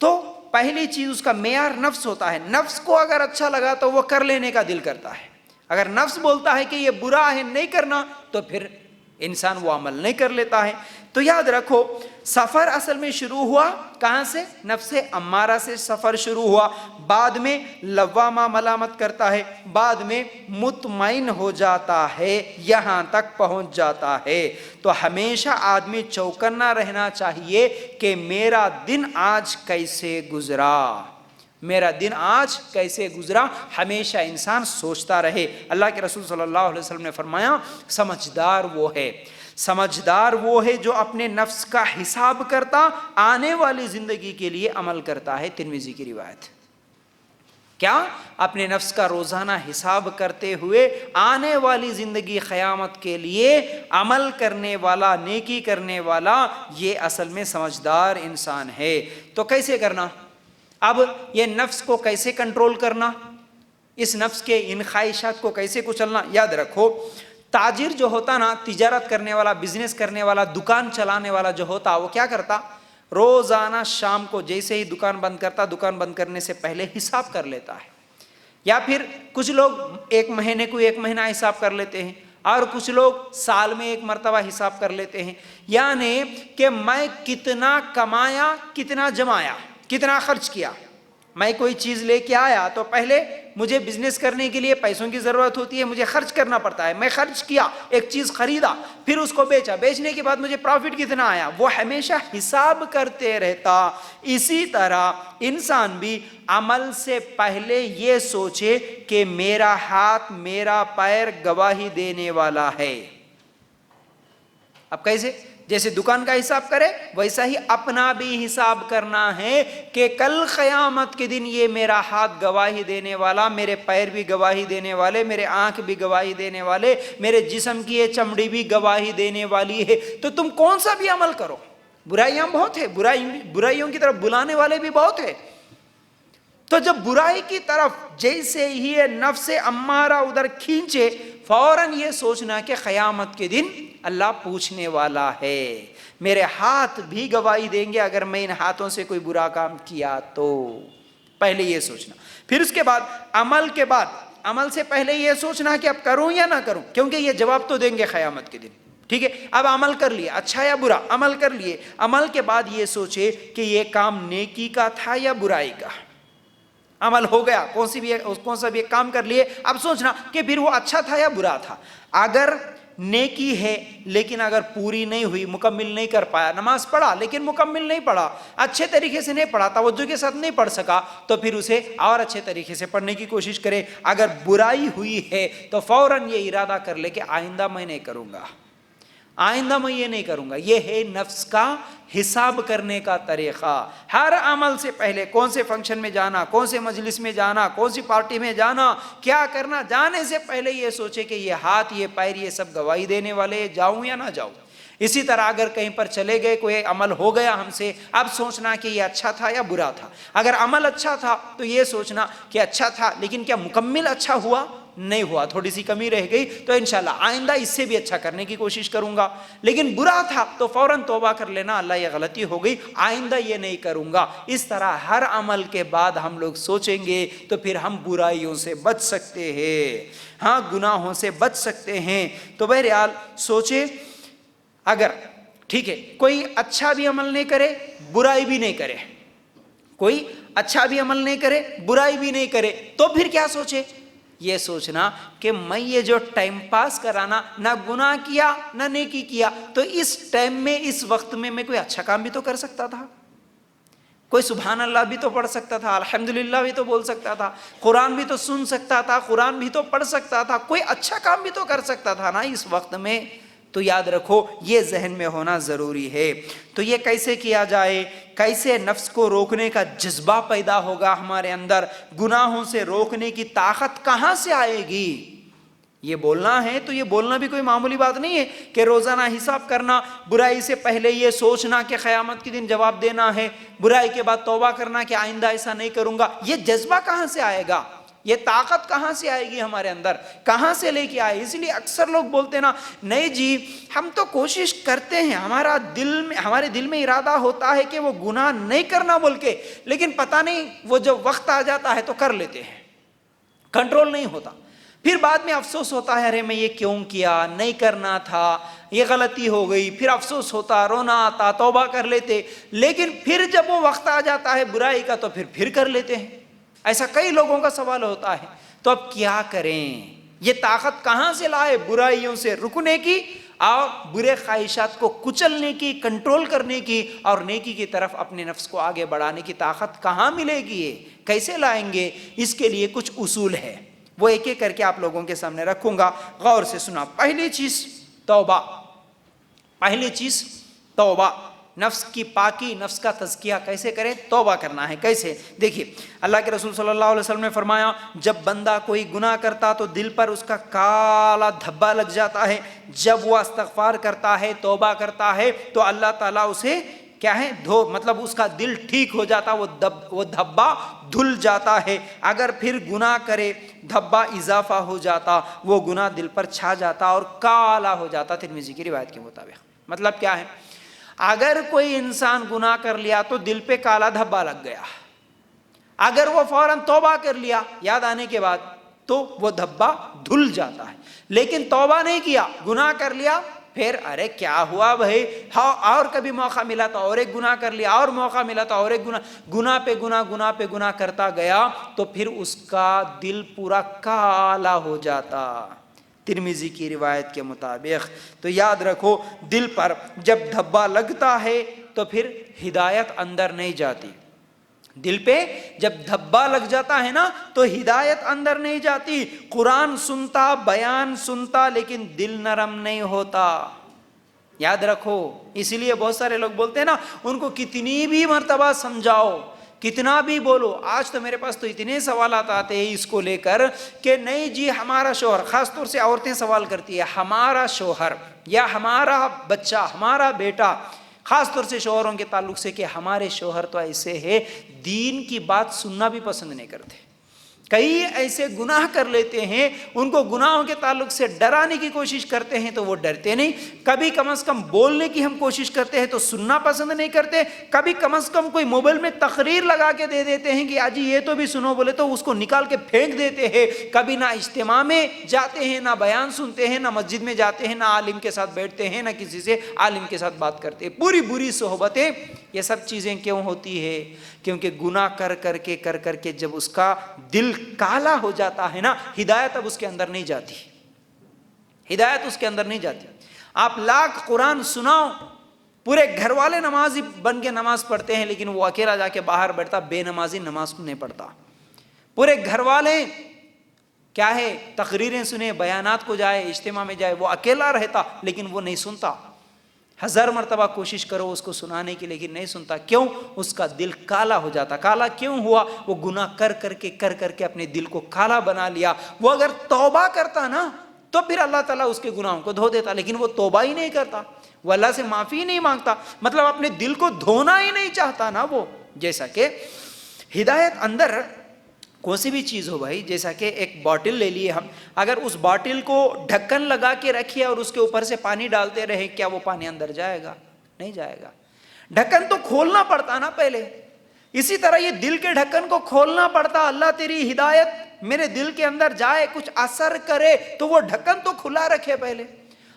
تو پہلی چیز اس کا معیار نفس ہوتا ہے۔ نفس کو اگر اچھا لگا تو وہ کر لینے کا دل کرتا ہے، اگر نفس بولتا ہے کہ یہ برا ہے نہیں کرنا تو پھر انسان وہ عمل نہیں کر لیتا ہے۔ تو یاد رکھو سفر اصل میں شروع ہوا کہاں سے؟ نفس امارہ سے سفر شروع ہوا، بعد میں لوامہ ملامت کرتا ہے، بعد میں مطمئن ہو جاتا ہے، یہاں تک پہنچ جاتا ہے۔ تو ہمیشہ آدمی چوکنا رہنا چاہیے کہ میرا دن آج کیسے گزرا، میرا دن آج کیسے گزرا، ہمیشہ انسان سوچتا رہے۔ اللہ کے رسول صلی اللہ علیہ وسلم نے فرمایا سمجھدار وہ ہے جو اپنے نفس کا حساب کرتا آنے والی زندگی کے لیے عمل کرتا ہے۔ ترمذی کی روایت۔ کیا؟ اپنے نفس کا روزانہ حساب کرتے ہوئے آنے والی زندگی قیامت کے لیے عمل کرنے والا، نیکی کرنے والا، یہ اصل میں سمجھدار انسان ہے۔ تو کیسے کرنا؟ اب یہ نفس کو کیسے کنٹرول کرنا، اس نفس کے ان خواہشات کو کیسے کچلنا؟ یاد رکھو تاجر جو ہوتا نا، تجارت کرنے والا، بزنس کرنے والا، دکان چلانے والا جو ہوتا، وہ کیا کرتا؟ روزانہ شام کو جیسے ہی دکان بند کرتا، دکان بند کرنے سے پہلے حساب کر لیتا ہے، یا پھر کچھ لوگ ایک مہینے کو ایک مہینہ حساب کر لیتے ہیں، اور کچھ لوگ سال میں ایک مرتبہ حساب کر لیتے ہیں، یعنی کہ میں کتنا کمایا، کتنا جمایا، کتنا خرچ کیا۔ میں کوئی چیز لے کے آیا تو پہلے مجھے بزنس کرنے کے لیے پیسوں کی ضرورت ہوتی ہے، مجھے خرچ کرنا پڑتا ہے، میں خرچ کیا، ایک چیز خریدا، پھر اس کو بیچا، بیچنے کے بعد مجھے پروفٹ کتنا آیا، وہ ہمیشہ حساب کرتے رہتا۔ اسی طرح انسان بھی عمل سے پہلے یہ سوچے کہ میرا ہاتھ، میرا پیر گواہی دینے والا ہے۔ اب کیسے؟ جیسے دکان کا حساب کرے ویسا ہی اپنا بھی حساب کرنا ہے کہ کل قیامت کے دن یہ میرا ہاتھ گواہی دینے والا، میرے پیر بھی گواہی دینے والے، میرے آنکھ بھی گواہی دینے والے، میرے جسم کی یہ چمڑی بھی گواہی دینے والی ہے۔ تو تم کون سا بھی عمل کرو، برائیاں بہت ہے، برائیوں کی طرف بلانے والے بھی بہت ہے۔ تو جب برائی کی طرف جیسے ہی نفس امارہ ادھر کھینچے، فوراً یہ سوچنا کہ قیامت کے دن اللہ پوچھنے والا ہے، میرے ہاتھ بھی گواہی دیں گے اگر میں ان ہاتھوں سے کوئی برا کام کیا تو۔ پہلے یہ سوچنا، پھر اس کے بعد عمل سے پہلے یہ سوچنا کہ اب کروں یا نہ کروں، کیونکہ یہ جواب تو دیں گے قیامت کے دن۔ ٹھیک ہے، اب عمل کر لیے، اچھا یا برا عمل کر لیے، عمل کے بعد یہ سوچے کہ یہ کام نیکی کا تھا یا برائی کا۔ عمل ہو گیا، کون سا بھی کام کر لیے، اب سوچنا کہ پھر وہ اچھا تھا یا برا تھا۔ اگر نیکی ہے لیکن اگر پوری نہیں ہوئی، مکمل نہیں کر پایا، نماز پڑھا لیکن مکمل نہیں پڑھا، اچھے طریقے سے نہیں پڑھا، توجہ کے ساتھ نہیں پڑھ سکا، تو پھر اسے اور اچھے طریقے سے پڑھنے کی کوشش کرے۔ اگر برائی ہوئی ہے تو فوراً یہ ارادہ کر لے کہ آئندہ میں نہیں کروں گا، آئندہ میں یہ نہیں کروں گا۔ یہ ہے نفس کا حساب کرنے کا طریقہ۔ ہر عمل سے پہلے کون سے فنکشن میں جانا، کون سے مجلس میں جانا، کون سی پارٹی میں جانا، کیا کرنا، جانے سے پہلے یہ سوچے کہ یہ ہاتھ، یہ پیر، یہ سب گواہی دینے والے، جاؤں یا نہ جاؤں۔ اسی طرح اگر کہیں پر چلے گئے، کوئی عمل ہو گیا ہم سے، اب سوچنا کہ یہ اچھا تھا یا برا تھا۔ اگر عمل اچھا تھا تو یہ سوچنا کہ اچھا تھا لیکن کیا مکمل اچھا ہوا؟ نہیں ہوا، تھوڑی سی کمی رہ گئی، تو انشاءاللہ آئندہ اس سے بھی اچھا کرنے کی کوشش کروں گا۔ لیکن برا تھا تو فوراً توبہ کر لینا، اللہ یہ غلطی ہو گئی، آئندہ یہ نہیں کروں گا۔ اس طرح ہر عمل کے بعد ہم لوگ سوچیں گے تو پھر ہم برائیوں سے بچ سکتے ہیں، ہاں گناہوں سے بچ سکتے ہیں۔ تو بہرحال سوچے، اگر ٹھیک ہے کوئی اچھا بھی عمل نہیں کرے، برائی بھی نہیں کرے، کوئی اچھا بھی عمل نہیں کرے، برائی بھی نہیں کرے، تو پھر کیا سوچے؟ یہ سوچنا کہ میں یہ جو ٹائم پاس کرانا، نہ گناہ کیا نہ نیکی کیا، تو اس ٹائم میں، اس وقت میں میں کوئی اچھا کام بھی تو کر سکتا تھا، کوئی سبحان اللہ بھی تو پڑھ سکتا تھا، الحمدللہ بھی تو بول سکتا تھا، قرآن بھی تو سن سکتا تھا، قرآن بھی تو پڑھ سکتا تھا، کوئی اچھا کام بھی تو کر سکتا تھا نا اس وقت میں۔ تو یاد رکھو یہ ذہن میں ہونا ضروری ہے۔ تو یہ کیسے کیا جائے، کیسے نفس کو روکنے کا جذبہ پیدا ہوگا ہمارے اندر، گناہوں سے روکنے کی طاقت کہاں سے آئے گی؟ یہ بولنا ہے تو یہ بولنا بھی کوئی معمولی بات نہیں ہے کہ روزانہ حساب کرنا، برائی سے پہلے یہ سوچنا کہ قیامت کے دن جواب دینا ہے، برائی کے بعد توبہ کرنا کہ آئندہ ایسا نہیں کروں گا۔ یہ جذبہ کہاں سے آئے گا؟ یہ طاقت کہاں سے آئے گی ہمارے اندر؟ کہاں سے لے کے آئے؟ اس لیے اکثر لوگ بولتے نا نہیں جی ہم تو کوشش کرتے ہیں، ہمارے دل میں ارادہ ہوتا ہے کہ وہ گناہ نہیں کرنا بول کے، لیکن پتہ نہیں وہ جب وقت آ جاتا ہے تو کر لیتے ہیں، کنٹرول نہیں ہوتا۔ پھر بعد میں افسوس ہوتا ہے، ارے میں یہ کیوں کیا، نہیں کرنا تھا، یہ غلطی ہو گئی، پھر افسوس ہوتا، رونا آتا، توبہ کر لیتے، لیکن پھر جب وہ وقت آ جاتا ہے برائی کا تو پھر کر لیتے ہیں۔ ایسا کئی لوگوں کا سوال ہوتا ہے۔ تو اب کیا کریں؟ یہ طاقت کہاں سے لائے؟ برائیوں سے رکنے کی اور برے خواہشات کو کچلنے کی، کنٹرول کرنے کی، اور نیکی کی طرف اپنے نفس کو آگے بڑھانے کی طاقت کہاں ملے گی؟ یہ کیسے لائیں گے؟ اس کے لیے کچھ اصول ہے، وہ ایک ایک کر کے آپ لوگوں کے سامنے رکھوں گا، غور سے سنا۔ پہلی چیز توبہ، پہلی چیز توبہ۔ نفس کی پاکی، نفس کا تزکیہ کیسے کریں؟ توبہ کرنا ہے۔ کیسے؟ دیکھیے اللہ کے رسول صلی اللہ علیہ وسلم نے فرمایا جب بندہ کوئی گناہ کرتا تو دل پر اس کا کالا دھبا لگ جاتا ہے، جب وہ استغفار کرتا ہے، توبہ کرتا ہے تو اللہ تعالیٰ اسے کیا ہے مطلب اس کا دل ٹھیک ہو جاتا، وہ دھبا دھل جاتا ہے۔ اگر پھر گناہ کرے دھبا اضافہ ہو جاتا، وہ گناہ دل پر چھا جاتا اور کالا ہو جاتا، ترمذی کی روایت کے مطابق۔ مطلب کیا ہے؟ اگر کوئی انسان گناہ کر لیا تو دل پہ کالا دھبا لگ گیا، اگر وہ فوراً توبہ کر لیا یاد آنے کے بعد تو وہ دھبا دھل جاتا ہے۔ لیکن توبہ نہیں کیا، گناہ کر لیا، پھر ارے کیا ہوا بھائی، ہاں اور کبھی موقع ملا تو اور ایک گناہ کر لیا، اور موقع ملا تو اور ایک گناہ پہ گناہ کرتا گیا تو پھر اس کا دل پورا کالا ہو جاتا، ترمذی کی روایت کے مطابق۔ تو یاد رکھو دل پر جب دھبا لگتا ہے تو پھر ہدایت اندر نہیں جاتی، دل پہ جب دھبا لگ جاتا ہے نا تو ہدایت اندر نہیں جاتی۔ قرآن سنتا، بیان سنتا، لیکن دل نرم نہیں ہوتا، یاد رکھو۔ اسی لیے بہت سارے لوگ بولتے ہیں نا ان کو کتنی بھی مرتبہ سمجھاؤ، کتنا بھی بولو۔ آج تو میرے پاس تو اتنے سوالات آتے ہیں اس کو لے کر کہ نہیں جی ہمارا شوہر، خاص طور سے عورتیں سوال کرتی ہے، ہمارا شوہر یا ہمارا بچہ، ہمارا بیٹا، خاص طور سے شوہروں کے تعلق سے کہ ہمارے شوہر تو ایسے ہیں دین کی بات سننا بھی پسند نہیں کرتے، کئی ایسے گناہ کر لیتے ہیں، ان کو گناہوں کے تعلق سے ڈرانے کی کوشش کرتے ہیں تو وہ ڈرتے نہیں، کبھی کم از کم بولنے کی ہم کوشش کرتے ہیں تو سننا پسند نہیں کرتے، کبھی کم از کم کوئی موبائل میں تقریر لگا کے دے دیتے ہیں کہ آج یہ تو بھی سنو بولے تو اس کو نکال کے پھینک دیتے ہیں، کبھی نہ اجتماع میں جاتے ہیں، نہ بیان سنتے ہیں، نہ مسجد میں جاتے ہیں، نہ عالم کے ساتھ بیٹھتے ہیں، نہ کسی سے عالم کے ساتھ بات کرتے ہیں، بری صحبتیں۔ یہ سب چیزیں کیوں ہوتی ہے؟ کیونکہ گناہ کر کر کے جب اس کا دل کالا ہو جاتا ہے نا، ہدایت اب اس کے اندر نہیں جاتی، ہدایت اس کے اندر نہیں جاتی۔ آپ لاکھ قرآن سناؤ، پورے گھر والے نمازی بن کے نماز پڑھتے ہیں لیکن وہ اکیلا جا کے باہر بیٹھتا، بے نمازی نماز نہیں پڑھتا۔ پورے گھر والے کیا ہے تقریریں سنے، بیانات کو جائے، اجتماع میں جائے، وہ اکیلا رہتا لیکن وہ نہیں سنتا، ہزار مرتبہ کوشش کرو اس کو سنانے کی لیکن نہیں سنتا۔ کیوں؟ اس کا دل کالا ہو جاتا۔ کالا کیوں ہوا؟ وہ گناہ کر کے اپنے دل کو کالا بنا لیا۔ وہ اگر توبہ کرتا نا تو پھر اللہ تعالیٰ اس کے گناہوں کو دھو دیتا، لیکن وہ توبہ ہی نہیں کرتا، وہ اللہ سے معافی ہی نہیں مانگتا، مطلب اپنے دل کو دھونا ہی نہیں چاہتا نا وہ۔ جیسا کہ ہدایت اندر کون سی بھی چیز ہو بھائی، جیسا کہ ایک باٹل لے لیے ہم، اگر اس باٹل کو ڈھکن لگا کے رکھیے اور اس کے اوپر سے پانی ڈالتے رہے، کیا وہ پانی اندر جائے گا؟ نہیں جائے گا، ڈھکن تو کھولنا پڑتا نا پہلے۔ اسی طرح یہ دل کے ڈھکن کو کھولنا پڑتا، اللہ تیری ہدایت میرے دل کے اندر جائے، کچھ اثر کرے تو وہ ڈھکن تو کھلا رکھے پہلے۔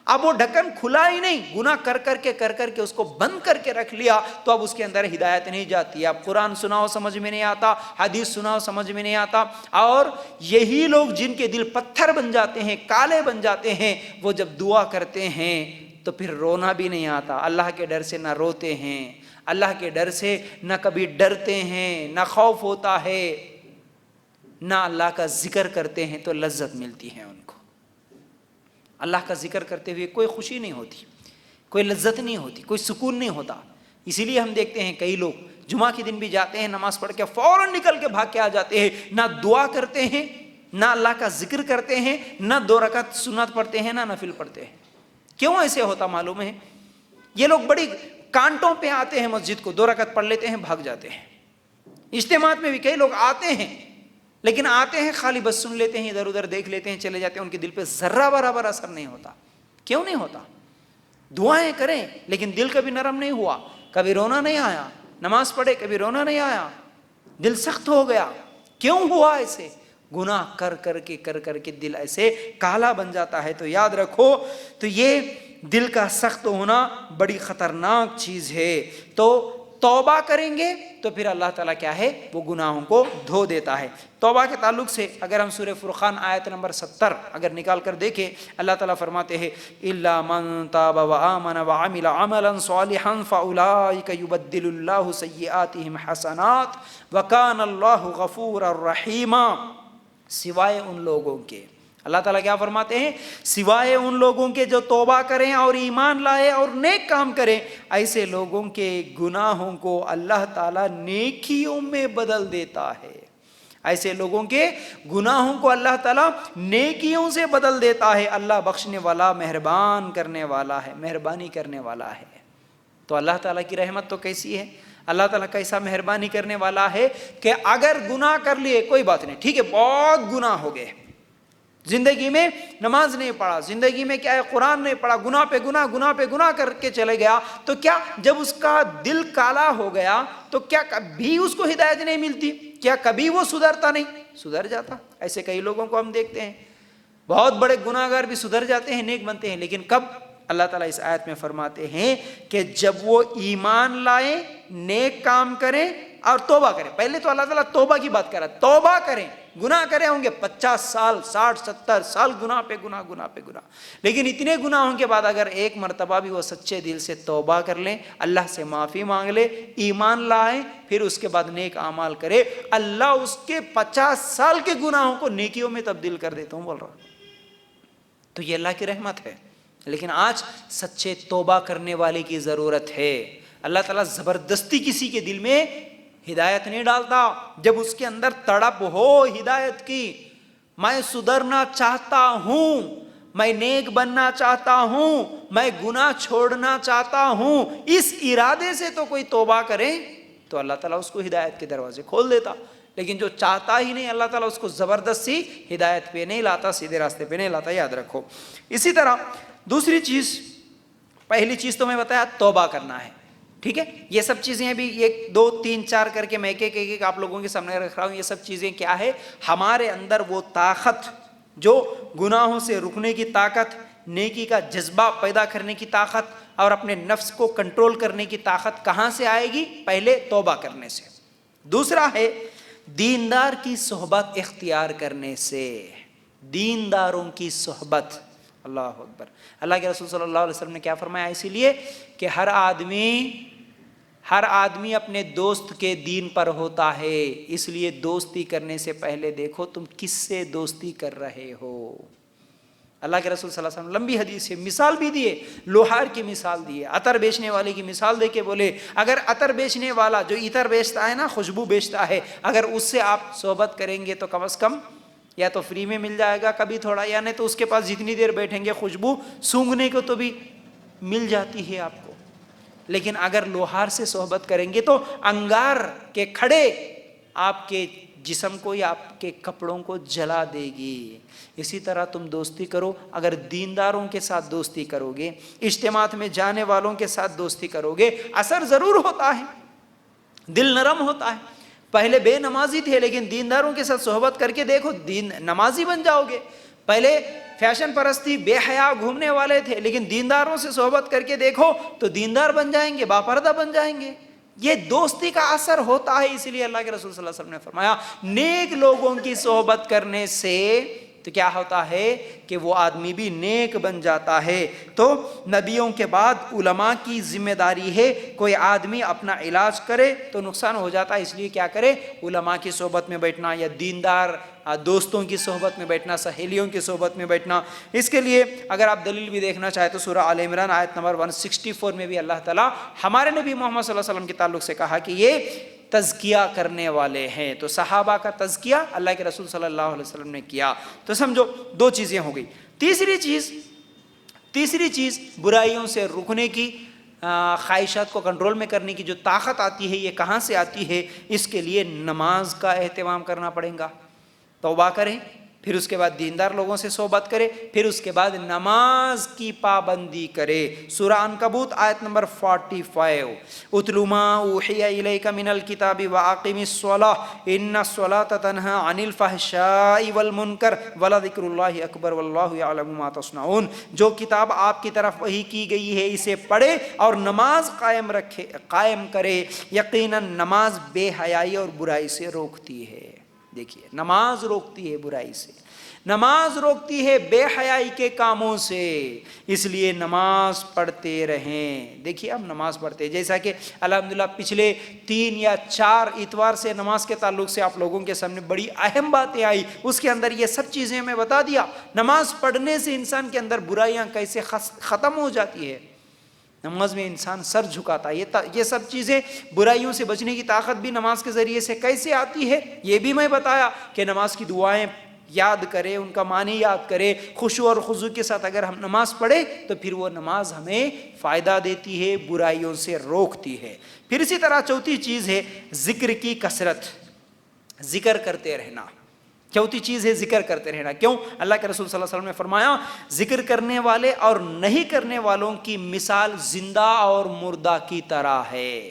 اب وہ ڈھکن کھلا ہی نہیں، گناہ کر کے اس کو بند کر کے رکھ لیا تو اب اس کے اندر ہدایت نہیں جاتی۔ اب قرآن سناؤ سمجھ میں نہیں آتا، حدیث سناؤ سمجھ میں نہیں آتا۔ اور یہی لوگ جن کے دل پتھر بن جاتے ہیں، کالے بن جاتے ہیں، وہ جب دعا کرتے ہیں تو پھر رونا بھی نہیں آتا، اللہ کے ڈر سے نہ روتے ہیں، اللہ کے ڈر سے نہ کبھی ڈرتے ہیں، نہ خوف ہوتا ہے، نہ اللہ کا ذکر کرتے ہیں تو لذت ملتی ہے ان کو۔ اللہ کا ذکر کرتے ہوئے کوئی خوشی نہیں ہوتی، کوئی لذت نہیں ہوتی، کوئی سکون نہیں ہوتا۔ اسی لیے ہم دیکھتے ہیں کئی لوگ جمعہ کے دن بھی جاتے ہیں، نماز پڑھ کے فوراً نکل کے بھاگ کے آ جاتے ہیں، نہ دعا کرتے ہیں نہ اللہ کا ذکر کرتے ہیں، نہ 2 رکعت سنت پڑھتے ہیں، نہ نفل پڑھتے ہیں۔ کیوں ایسے ہوتا معلوم ہے؟ یہ لوگ بڑی کانٹوں پہ آتے ہیں مسجد کو، 2 رکعت پڑھ لیتے ہیں، بھاگ جاتے ہیں۔ اجتماعات میں بھی کئی لوگ آتے ہیں، لیکن آتے ہیں خالی بس سن لیتے ہیں، ادھر ادھر دیکھ لیتے ہیں، چلے جاتے ہیں، ان کے دل پہ ذرہ برابر اثر نہیں ہوتا۔ کیوں نہیں ہوتا؟ دعائیں کریں لیکن دل کبھی نرم نہیں ہوا، کبھی رونا نہیں آیا، نماز پڑھے کبھی رونا نہیں آیا، دل سخت ہو گیا۔ کیوں ہوا ایسے؟ گناہ کر کر کے دل ایسے کالا بن جاتا ہے۔ تو یاد رکھو، تو یہ دل کا سخت ہونا بڑی خطرناک چیز ہے۔ تو توبہ کریں گے تو پھر اللہ تعالیٰ کیا ہے، وہ گناہوں کو دھو دیتا ہے۔ توبہ کے تعلق سے اگر ہم سورہ فرقان آیت نمبر 70 اگر نکال کر دیکھیں، اللہ تعالیٰ فرماتے ہیں اِلَّا مَن تَابَ وَآمَنَ وَعَمِلَ عَمَلًا صَالِحًا فَأُولَٰئِكَ يُبَدِّلُ اللَّهُ سَيِّئَاتِهِمْ حَسَنَاتٍ وَكَانَ اللَّهُ غَفُورًا رَحِيمًا۔ سوائے ان لوگوں کے، اللہ تعالیٰ کیا فرماتے ہیں؟ سوائے ان لوگوں کے جو توبہ کریں اور ایمان لائے اور نیک کام کریں، ایسے لوگوں کے گناہوں کو اللہ تعالیٰ نیکیوں میں بدل دیتا ہے۔ ایسے لوگوں کے گناہوں کو اللہ تعالیٰ نیکیوں سے بدل دیتا ہے۔ اللہ بخشنے والا، مہربان کرنے والا ہے، مہربانی کرنے والا ہے۔ تو اللہ تعالیٰ کی رحمت تو کیسی ہے، اللہ تعالیٰ کیسا مہربانی کرنے والا ہے کہ اگر گناہ کر لیے کوئی بات نہیں، ٹھیک ہے، بہت گناہ ہو گئے، زندگی میں نماز نہیں پڑھا، زندگی میں کیا ہے قرآن نہیں پڑھا، گناہ پہ گناہ کر کے چلے گیا، تو کیا جب اس کا دل کالا ہو گیا تو کیا کبھی اس کو ہدایت نہیں ملتی؟ کیا کبھی وہ سدھرتا نہیں؟ سدھر جاتا۔ ایسے کئی لوگوں کو ہم دیکھتے ہیں، بہت بڑے گناہ گار بھی سدھر جاتے ہیں، نیک بنتے ہیں، لیکن کب؟ اللہ تعالیٰ اس آیت میں فرماتے ہیں کہ جب وہ ایمان لائیں، نیک کام کریں اور توبہ کریں۔ پہلے تو اللہ تعالیٰ توبہ کی بات کر رہا ہے، توبہ کریں۔ گناہ کرے ہوں گے 50 سال 60 70 سال گناہ پہ گناہ، لیکن اتنے گناہوں کے بعد اگر ایک مرتبہ بھی وہ سچے دل سے توبہ کر لیں، اللہ سے معافی مانگ لے، ایمان لائیں، پھر اس کے بعد نیک اعمال کرے، اللہ اس کے 50 سال کے گناہوں کو نیکیوں میں تبدیل کر دیتا ہوں، بول رہا ہوں۔ تو یہ اللہ کی رحمت ہے۔ لیکن آج سچے توبہ کرنے والے کی ضرورت ہے۔ اللہ تعالیٰ زبردستی کسی کے دل میں ہدایت نہیں ڈالتا، جب اس کے اندر تڑپ ہو ہدایت کی، میں سدھرنا چاہتا ہوں، میں نیک بننا چاہتا ہوں، میں گناہ چھوڑنا چاہتا ہوں، اس ارادے سے تو کوئی توبہ کرے تو اللہ تعالیٰ اس کو ہدایت کے دروازے کھول دیتا۔ لیکن جو چاہتا ہی نہیں، اللہ تعالیٰ اس کو زبردستی ہدایت پہ نہیں لاتا، سیدھے راستے پہ نہیں لاتا، یاد رکھو۔ اسی طرح دوسری چیز، پہلی چیز تو میں بتایا توبہ کرنا ہے، ٹھیک ہے، یہ سب چیزیں ابھی 1 2 3 4 کر کے میں ایک آپ لوگوں کے سامنے رکھ رہا ہوں۔ یہ سب چیزیں کیا ہے؟ ہمارے اندر وہ طاقت جو گناہوں سے رکنے کی طاقت، نیکی کا جذبہ پیدا کرنے کی طاقت اور اپنے نفس کو کنٹرول کرنے کی طاقت کہاں سے آئے گی؟ پہلے توبہ کرنے سے۔ دوسرا ہے دیندار کی صحبت اختیار کرنے سے، دینداروں کی صحبت۔ اللہ اکبر۔ اللہ کے رسول صلی اللہ علیہ وسلم نے کیا فرمایا؟ اسی لیے کہ ہر آدمی اپنے دوست کے دین پر ہوتا ہے، اس لیے دوستی کرنے سے پہلے دیکھو تم کس سے دوستی کر رہے ہو۔ اللہ کے رسول صلی اللہ علیہ وسلم لمبی حدیث ہے، مثال بھی دیے، لوہار کی مثال دیے، عطر بیچنے والے کی مثال دے کے بولے اگر عطر بیچنے والا جو عطر بیچتا ہے نا، خوشبو بیچتا ہے، اگر اس سے آپ صحبت کریں گے تو کم از کم یا تو فری میں مل جائے گا کبھی تھوڑا، یا نہیں تو اس کے پاس جتنی دیر بیٹھیں گے خوشبو سونگھنے کو تو بھی مل جاتی ہے آپ کو۔ لیکن اگر لوہار سے صحبت کریں گے تو انگار کے کھڑے آپ کے جسم کو یا آپ کے کپڑوں کو جلا دے گی۔ اسی طرح تم دوستی کرو، اگر دینداروں کے ساتھ دوستی کرو گے، اجتماعات میں جانے والوں کے ساتھ دوستی کرو گے، اثر ضرور ہوتا ہے، دل نرم ہوتا ہے۔ پہلے بے نمازی تھے لیکن دینداروں کے ساتھ صحبت کر کے دیکھو نمازی بن جاؤ گے۔ پہلے فیشن پرستی بے حیا گھومنے والے تھے لیکن دینداروں سے صحبت کر کے دیکھو تو دیندار بن جائیں گے، باپردہ بن جائیں گے۔ یہ دوستی کا اثر ہوتا ہے، اسی لیے اللہ کے رسول صلی اللہ علیہ وسلم نے فرمایا نیک لوگوں کی صحبت کرنے سے تو کیا ہوتا ہے کہ وہ آدمی بھی نیک بن جاتا ہے۔ تو نبیوں کے بعد علماء کی ذمہ داری ہے، کوئی آدمی اپنا علاج کرے تو نقصان ہو جاتا ہے، اس لیے کیا کرے؟ علماء کی صحبت میں بیٹھنا یا دیندار دوستوں کی صحبت میں بیٹھنا، سہیلیوں کی صحبت میں بیٹھنا۔ اس کے لیے اگر آپ دلیل بھی دیکھنا چاہیں تو سورہ آل عمران آیت نمبر 164 میں بھی اللہ تعالیٰ ہمارے نبی محمد صلی اللہ علیہ وسلم کے تعلق سے کہا کہ یہ تزکیہ کرنے والے ہیں۔ تو صحابہ کا تزکیہ اللہ کے رسول صلی اللہ علیہ وسلم نے کیا۔ تو سمجھو دو چیزیں ہو گئی۔ تیسری چیز برائیوں سے رکنے کی، خواہشات کو کنٹرول میں کرنے کی جو طاقت آتی ہے، یہ کہاں سے آتی ہے؟ اس کے لیے نماز کا اہتمام کرنا پڑے گا۔ توبہ کریں، پھر اس کے بعد دیندار لوگوں سے صحبت کرے، پھر اس کے بعد نماز کی پابندی کرے۔ سورہ عنکبوت آیت نمبر 45، اتل ما اوحی الیک من الکتاب واقم الصلاۃ ان الصلاۃ تنہی عن الفحشاء والمنکر ولذکر اللہ اکبر واللہ یعلم ما تصنعون۔ جو کتاب آپ کی طرف وحی کی گئی ہے اسے پڑھے اور نماز قائم کرے، یقیناً نماز بے حیائی اور برائی سے روکتی ہے۔ دیکھیے، نماز روکتی ہے برائی سے، نماز روکتی ہے بے حیائی کے کاموں سے، اس لیے نماز پڑھتے رہیں۔ دیکھیے ہم نماز پڑھتے ہیں، جیسا کہ الحمدللہ پچھلے 3 یا 4 اتوار سے نماز کے تعلق سے آپ لوگوں کے سامنے بڑی اہم باتیں آئی، اس کے اندر یہ سب چیزیں میں بتا دیا۔ نماز پڑھنے سے انسان کے اندر برائیاں کیسے ختم ہو جاتی ہے، نماز میں انسان سر جھکاتا ہے، یہ سب چیزیں برائیوں سے بچنے کی طاقت بھی نماز کے ذریعے سے کیسے آتی ہے یہ بھی میں بتایا کہ نماز کی دعائیں یاد کرے، ان کا معنی یاد کرے، خشوع اور خضوع کے ساتھ اگر ہم نماز پڑھیں تو پھر وہ نماز ہمیں فائدہ دیتی ہے، برائیوں سے روکتی ہے۔ پھر اسی طرح چوتھی چیز ہے ذکر کی کثرت، ذکر کرتے رہنا۔ چوتھی چیز ہے ذکر کرتے رہنا۔ کیوں؟ اللہ کے رسول صلی اللہ علیہ وسلم نے فرمایا ذکر کرنے والے اور نہیں کرنے والوں کی مثال زندہ اور مردہ کی طرح ہے۔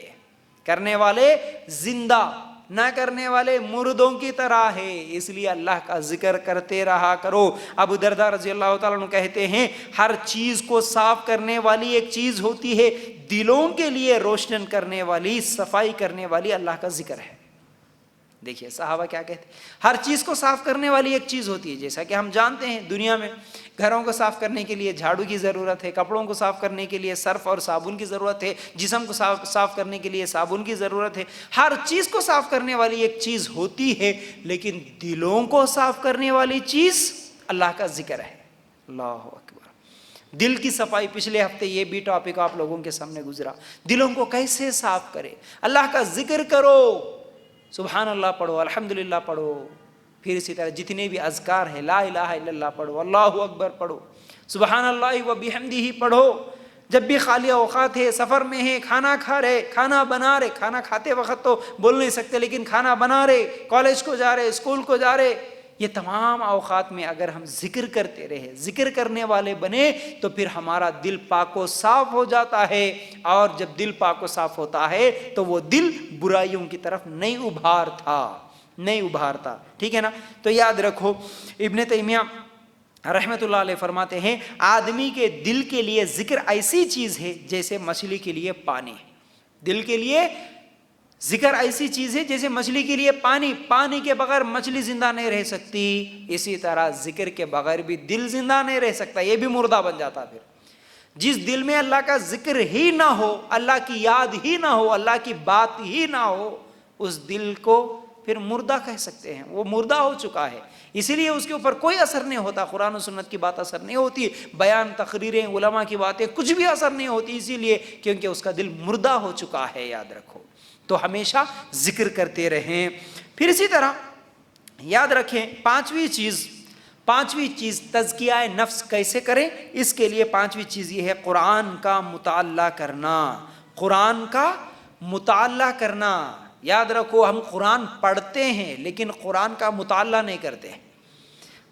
کرنے والے زندہ، نہ کرنے والے مردوں کی طرح ہے، اس لیے اللہ کا ذکر کرتے رہا کرو۔ ابو درداء رضی اللہ تعالیٰ عنہ کہتے ہیں ہر چیز کو صاف کرنے والی ایک چیز ہوتی ہے، دلوں کے لیے روشن کرنے والی، صفائی کرنے والی اللہ کا ذکر ہے۔ دیکھیے صحابہ کیا کہتے ہیں، ہر چیز کو صاف کرنے والی ایک چیز ہوتی ہے۔ جیسا کہ ہم جانتے ہیں دنیا میں گھروں کو صاف کرنے کے لیے جھاڑو کی ضرورت ہے، کپڑوں کو صاف کرنے کے لیے سرف اور صابن کی ضرورت ہے، جسم کو صاف کرنے کے لیے صابن کی ضرورت ہے۔ ہر چیز کو صاف کرنے والی ایک چیز ہوتی ہے، لیکن دلوں کو صاف کرنے والی چیز اللہ کا ذکر ہے۔ اللہ اکبر۔ دل کی صفائی، پچھلے ہفتے یہ بھی ٹاپک آپ لوگوں کے سامنے گزرا، دلوں کو کیسے صاف کرے۔ اللہ کا ذکر کرو، سبحان اللہ پڑھو، الحمدللہ پڑھو، پھر اسی طرح جتنے بھی اذکار ہیں، لا الہ الا اللہ پڑھو، اللہ اکبر پڑھو، سبحان اللہ و بحمدہ پڑھو۔ جب بھی خالی اوقات ہے، سفر میں ہے، کھانا کھا رہے، کھانا بنا رہے، کھانا کھاتے وقت تو بول نہیں سکتے لیکن کھانا بنا رہے، کالج کو جا رہے، اسکول کو جا رہے، یہ تمام اوقات میں اگر ہم ذکر کرتے رہے، ذکر کرنے والے بنے تو پھر ہمارا دل پاک و صاف ہو جاتا ہے، اور جب دل پاک و صاف ہوتا ہے تو وہ دل برائیوں کی طرف نہیں ابھارتا۔ ٹھیک ہے نا؟ تو یاد رکھو، ابن تیمیہ رحمت اللہ علیہ فرماتے ہیں آدمی کے دل کے لیے ذکر ایسی چیز ہے جیسے مچھلی کے لیے پانی۔ دل کے لیے ذکر ایسی چیز ہے جیسے مچھلی کے لیے پانی، پانی کے بغیر مچھلی زندہ نہیں رہ سکتی، اسی طرح ذکر کے بغیر بھی دل زندہ نہیں رہ سکتا، یہ بھی مردہ بن جاتا۔ پھر جس دل میں اللہ کا ذکر ہی نہ ہو، اللہ کی یاد ہی نہ ہو، اللہ کی بات ہی نہ ہو، اس دل کو پھر مردہ کہہ سکتے ہیں، وہ مردہ ہو چکا ہے۔ اسی لیے اس کے اوپر کوئی اثر نہیں ہوتا، قرآن و سنت کی بات اثر نہیں ہوتی، بیان، تقریریں، علماء کی باتیں کچھ بھی اثر نہیں ہوتی، اسی لیے کیونکہ اس کا دل مردہ ہو چکا ہے۔ یاد رکھو، تو ہمیشہ ذکر کرتے رہیں۔ پھر اسی طرح یاد رکھیں پانچویں چیز تزکیہ نفس کیسے کریں، اس کے لیے پانچویں چیز یہ ہے قرآن کا مطالعہ کرنا۔ قرآن کا مطالعہ کرنا، یاد رکھو ہم قرآن پڑھتے ہیں لیکن قرآن کا مطالعہ نہیں کرتے۔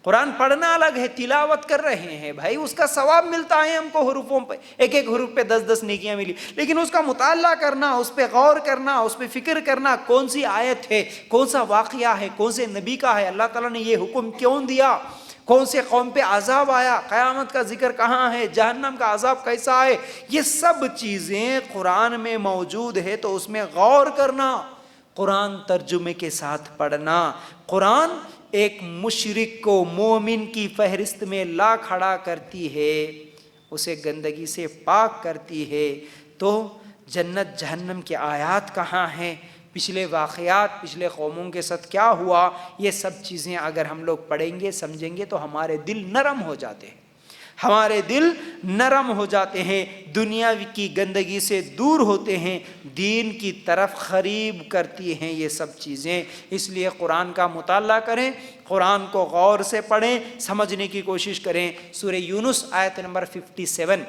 قرآن پڑھنا الگ ہے، تلاوت کر رہے ہیں بھائی، اس کا ثواب ملتا ہے ہم کو، حروفوں پہ، ایک ایک حروف پہ 10 نیکیاں ملی، لیکن اس کا مطالعہ کرنا، اس پہ غور کرنا، اس پہ فکر کرنا، کون سی آیت ہے، کون سا واقعہ ہے، کون سے نبی کا ہے، اللہ تعالیٰ نے یہ حکم کیوں دیا، کون سے قوم پہ عذاب آیا، قیامت کا ذکر کہاں ہے، جہنم کا عذاب کیسا ہے، یہ سب چیزیں قرآن میں موجود ہے، تو اس میں غور کرنا، قرآن ترجمے کے ساتھ پڑھنا۔ قرآن ایک مشرک کو مومن کی فہرست میں لا کھڑا کرتی ہے، اسے گندگی سے پاک کرتی ہے۔ تو جنت جہنم کی آیات کہاں ہیں، پچھلے واقعات، پچھلے قوموں کے ساتھ کیا ہوا، یہ سب چیزیں اگر ہم لوگ پڑھیں گے، سمجھیں گے تو ہمارے دل نرم ہو جاتے ہیں۔ ہمارے دل نرم ہو جاتے ہیں، دنیا کی گندگی سے دور ہوتے ہیں، دین کی طرف قریب کرتی ہیں یہ سب چیزیں۔ اس لیے قرآن کا مطالعہ کریں، قرآن کو غور سے پڑھیں، سمجھنے کی کوشش کریں۔ سورہ یونس آیت نمبر 57،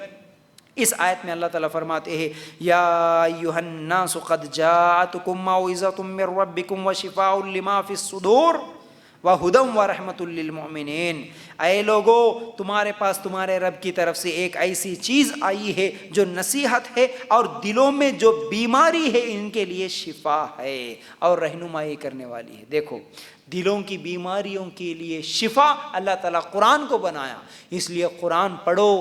اس آیت میں اللہ تعالیٰ فرماتے ہیں یا ایھا الناس قد جاءتکم موعظۃ من ربکم وشفاء لما فی الصدور وہدی ورحمۃ للمؤمنین، اے لوگو تمہارے پاس تمہارے رب کی طرف سے ایک ایسی چیز آئی ہے جو نصیحت ہے، اور دلوں میں جو بیماری ہے ان کے لیے شفا ہے اور رہنمائی کرنے والی ہے۔ دیکھو دلوں کی بیماریوں کے لیے شفا اللہ تعالیٰ قرآن کو بنایا، اس لیے قرآن پڑھو،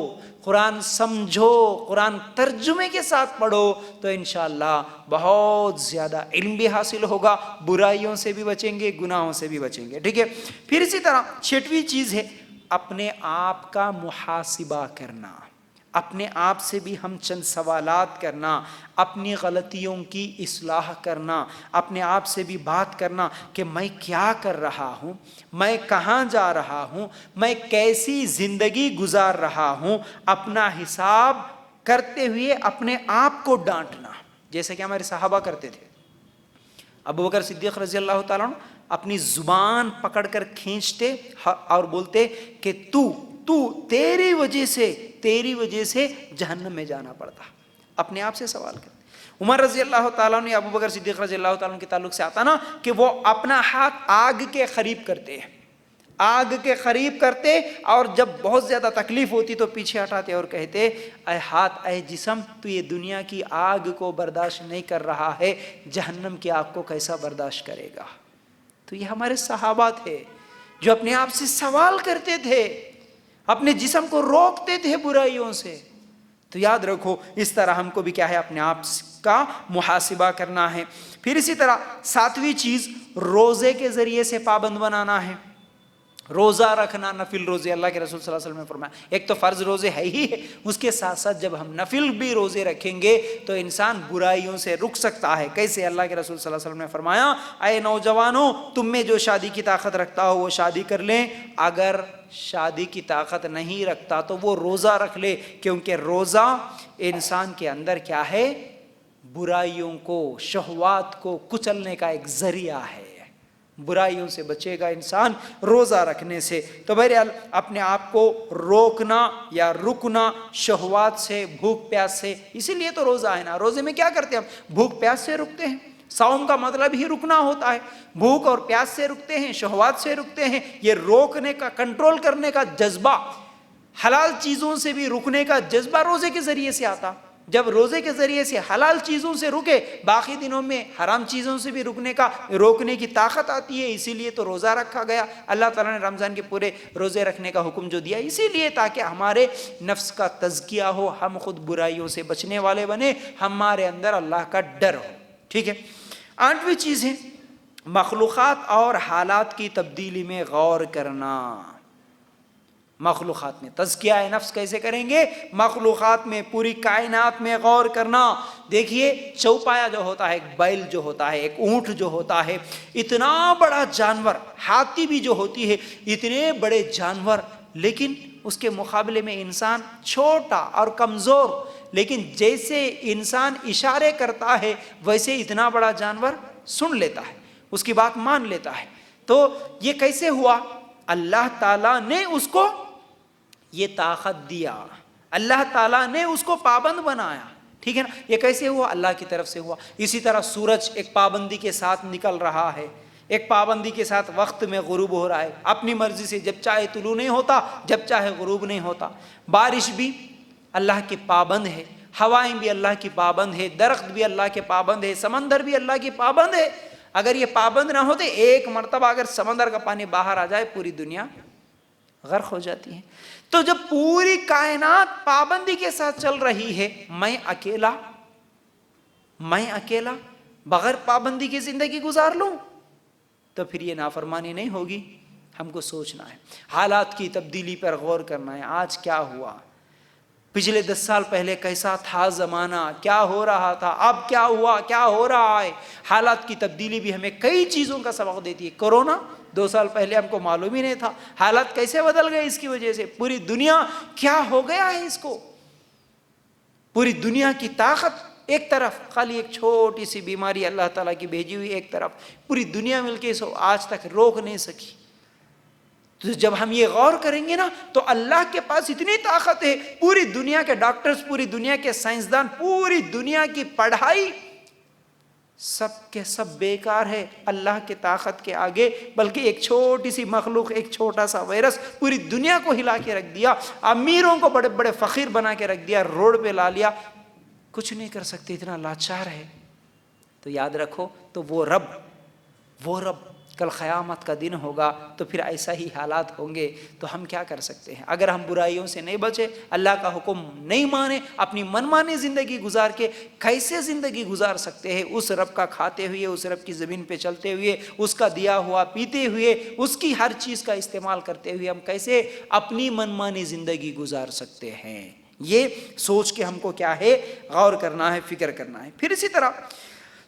قرآن سمجھو، قرآن ترجمے کے ساتھ پڑھو تو انشاءاللہ بہت زیادہ علم بھی حاصل ہوگا، برائیوں سے بھی بچیں گے، گناہوں سے بھی بچیں گے، ٹھیک ہے۔ پھر اسی طرح چھٹویں چیز ہے اپنے آپ کا محاسبہ کرنا، اپنے آپ سے بھی ہم چند سوالات کرنا، اپنی غلطیوں کی اصلاح کرنا، اپنے آپ سے بھی بات کرنا کہ میں کیا کر رہا ہوں، میں کہاں جا رہا ہوں، میں کیسی زندگی گزار رہا ہوں، اپنا حساب کرتے ہوئے اپنے آپ کو ڈانٹنا، جیسے کہ ہمارے صحابہ کرتے تھے۔ ابو بکر صدیق رضی اللہ تعالیٰ عنہ اپنی زبان پکڑ کر کھینچتے اور بولتے کہ تیری وجہ سے جہنم میں جانا پڑتا، اپنے آپ سے سوال کرتے۔ عمر رضی اللہ تعالیٰ عنہ ابو بکر صدیق رضی اللہ تعالیٰ عنہ کے تعلق سے آتا نا کہ وہ اپنا ہاتھ آگ کے قریب کرتے ہیں، آگ کے قریب کرتے، اور جب بہت زیادہ تکلیف ہوتی تو پیچھے ہٹاتے اور کہتے اے ہاتھ، اے جسم، تو یہ دنیا کی آگ کو برداشت نہیں کر رہا ہے، جہنم کی آگ کو کیسا برداشت کرے گا؟ تو یہ ہمارے صحابہ تھے جو اپنے آپ سے سوال کرتے تھے، اپنے جسم کو روکتے تھے برائیوں سے۔ تو یاد رکھو اس طرح ہم کو بھی کیا ہے اپنے آپ کا محاسبہ کرنا ہے۔ پھر اسی طرح ساتویں چیز روزے کے ذریعے سے پابند بنانا ہے، روزہ رکھنا، نفل روزے۔ اللہ کے رسول صلی اللہ علیہ وسلم نے فرمایا ایک تو فرض روزے ہے ہی ہے، اس کے ساتھ ساتھ جب ہم نفل بھی روزے رکھیں گے تو انسان برائیوں سے رک سکتا ہے۔ کیسے؟ اللہ کے رسول صلی اللہ علیہ وسلم نے فرمایا اے نوجوانوں، تم میں جو شادی کی طاقت رکھتا ہو وہ شادی کر لیں، اگر شادی کی طاقت نہیں رکھتا تو وہ روزہ رکھ لے، کیونکہ روزہ انسان کے اندر کیا ہے؟ برائیوں کو، شہوات کو کچلنے کا ایک ذریعہ ہے، برائیوں سے بچے گا انسان روزہ رکھنے سے۔ تو بہرحال اپنے آپ کو روکنا یا رکنا شہوات سے، بھوک پیاس سے، اسی لیے تو روزہ ہے نا۔ روزے میں کیا کرتے ہیں ہم؟ بھوک پیاس سے رکتے ہیں، صوم کا مطلب ہی رکنا ہوتا ہے، بھوک اور پیاس سے رکتے ہیں، شہوات سے رکتے ہیں۔ یہ روکنے کا، کنٹرول کرنے کا جذبہ، حلال چیزوں سے بھی رکنے کا جذبہ روزے کے ذریعے سے آتا۔ جب روزے کے ذریعے سے حلال چیزوں سے رکے، باقی دنوں میں حرام چیزوں سے بھی روکنے کی طاقت آتی ہے، اسی لیے تو روزہ رکھا گیا۔ اللہ تعالیٰ نے رمضان کے پورے روزے رکھنے کا حکم جو دیا اسی لیے تاکہ ہمارے نفس کا تزکیہ ہو، ہم خود برائیوں سے بچنے والے بنے، ہمارے اندر اللہ کا ڈر ہو، ٹھیک ہے۔ 8ویں چیز ہے مخلوقات اور حالات کی تبدیلی میں غور کرنا۔ مخلوقات میں تزکیہ نفس کیسے کریں گے؟ مخلوقات میں، پوری کائنات میں غور کرنا۔ دیکھیے چوپایا جو ہوتا ہے، ایک بیل جو ہوتا ہے، ایک اونٹ جو ہوتا ہے، اتنا بڑا جانور، ہاتھی بھی جو ہوتی ہے، اتنے بڑے جانور، لیکن اس کے مقابلے میں انسان چھوٹا اور کمزور، لیکن جیسے انسان اشارے کرتا ہے ویسے اتنا بڑا جانور سن لیتا ہے، اس کی بات مان لیتا ہے۔ تو یہ کیسے ہوا؟ اللہ تعالیٰ نے اس کو یہ طاقت دیا، اللہ تعالیٰ نے اس کو پابند بنایا، ٹھیک ہے نا۔ یہ کیسے ہوا؟ اللہ کی طرف سے ہوا۔ اسی طرح سورج ایک پابندی کے ساتھ نکل رہا ہے، ایک پابندی کے ساتھ وقت میں غروب ہو رہا ہے، اپنی مرضی سے، جب چاہے طلوع نہیں ہوتا، جب چاہے غروب نہیں ہوتا۔ بارش بھی اللہ کی پابند ہے، ہوائیں بھی اللہ کی پابند ہے، درخت بھی اللہ کے پابند ہے، سمندر بھی اللہ کی پابند ہے۔ اگر یہ پابند نہ ہوتے، ایک مرتبہ اگر سمندر کا پانی باہر آ جائے پوری دنیا غرق ہو جاتی ہے۔ تو جب پوری کائنات پابندی کے ساتھ چل رہی ہے، میں اکیلا بغیر پابندی کی زندگی گزار لوں تو پھر یہ نافرمانی نہیں ہوگی۔ ہم کو سوچنا ہے، حالات کی تبدیلی پر غور کرنا ہے۔ آج کیا ہوا؟ پچھلے 10 سال پہلے کیسا تھا زمانہ، کیا ہو رہا تھا، اب کیا ہوا، کیا ہو رہا ہے۔ حالات کی تبدیلی بھی ہمیں کئی چیزوں کا سبق دیتی ہے۔ کرونا 2 سال پہلے ہم کو معلوم ہی نہیں تھا. حالات کیسے بدل گئے اس کی وجہ سے. پوری دنیا کیا ہو گیا ہے اس کو. پوری دنیا کی طاقت ایک طرف, خالی ایک چھوٹی سی بیماری اللہ تعالیٰ کی بھیجی ہوئی ایک طرف, پوری دنیا مل کے اسے آج تک روک نہیں سکی. تو جب ہم یہ غور کریں گے نا تو اللہ کے پاس اتنی طاقت ہے. پوری دنیا کے ڈاکٹرز, پوری دنیا کے سائنسدان, پوری دنیا کی پڑھائی سب کے سب بیکار ہے اللہ کے طاقت کے آگے. بلکہ ایک چھوٹی سی مخلوق, ایک چھوٹا سا وائرس پوری دنیا کو ہلا کے رکھ دیا. امیروں کو بڑے بڑے فقیر بنا کے رکھ دیا, روڈ پہ لا لیا, کچھ نہیں کر سکتے, اتنا لاچار ہے. تو یاد رکھو, تو وہ رب کل قیامت کا دن ہوگا تو پھر ایسا ہی حالات ہوں گے. تو ہم کیا کر سکتے ہیں؟ اگر ہم برائیوں سے نہیں بچے, اللہ کا حکم نہیں مانے, اپنی منمانی زندگی گزار کے کیسے زندگی گزار سکتے ہیں؟ اس رب کا کھاتے ہوئے, اس رب کی زمین پہ چلتے ہوئے, اس کا دیا ہوا پیتے ہوئے, اس کی ہر چیز کا استعمال کرتے ہوئے ہم کیسے اپنی منمانی زندگی گزار سکتے ہیں؟ یہ سوچ کے ہم کو کیا ہے, غور کرنا ہے, فکر کرنا ہے. پھر اسی طرح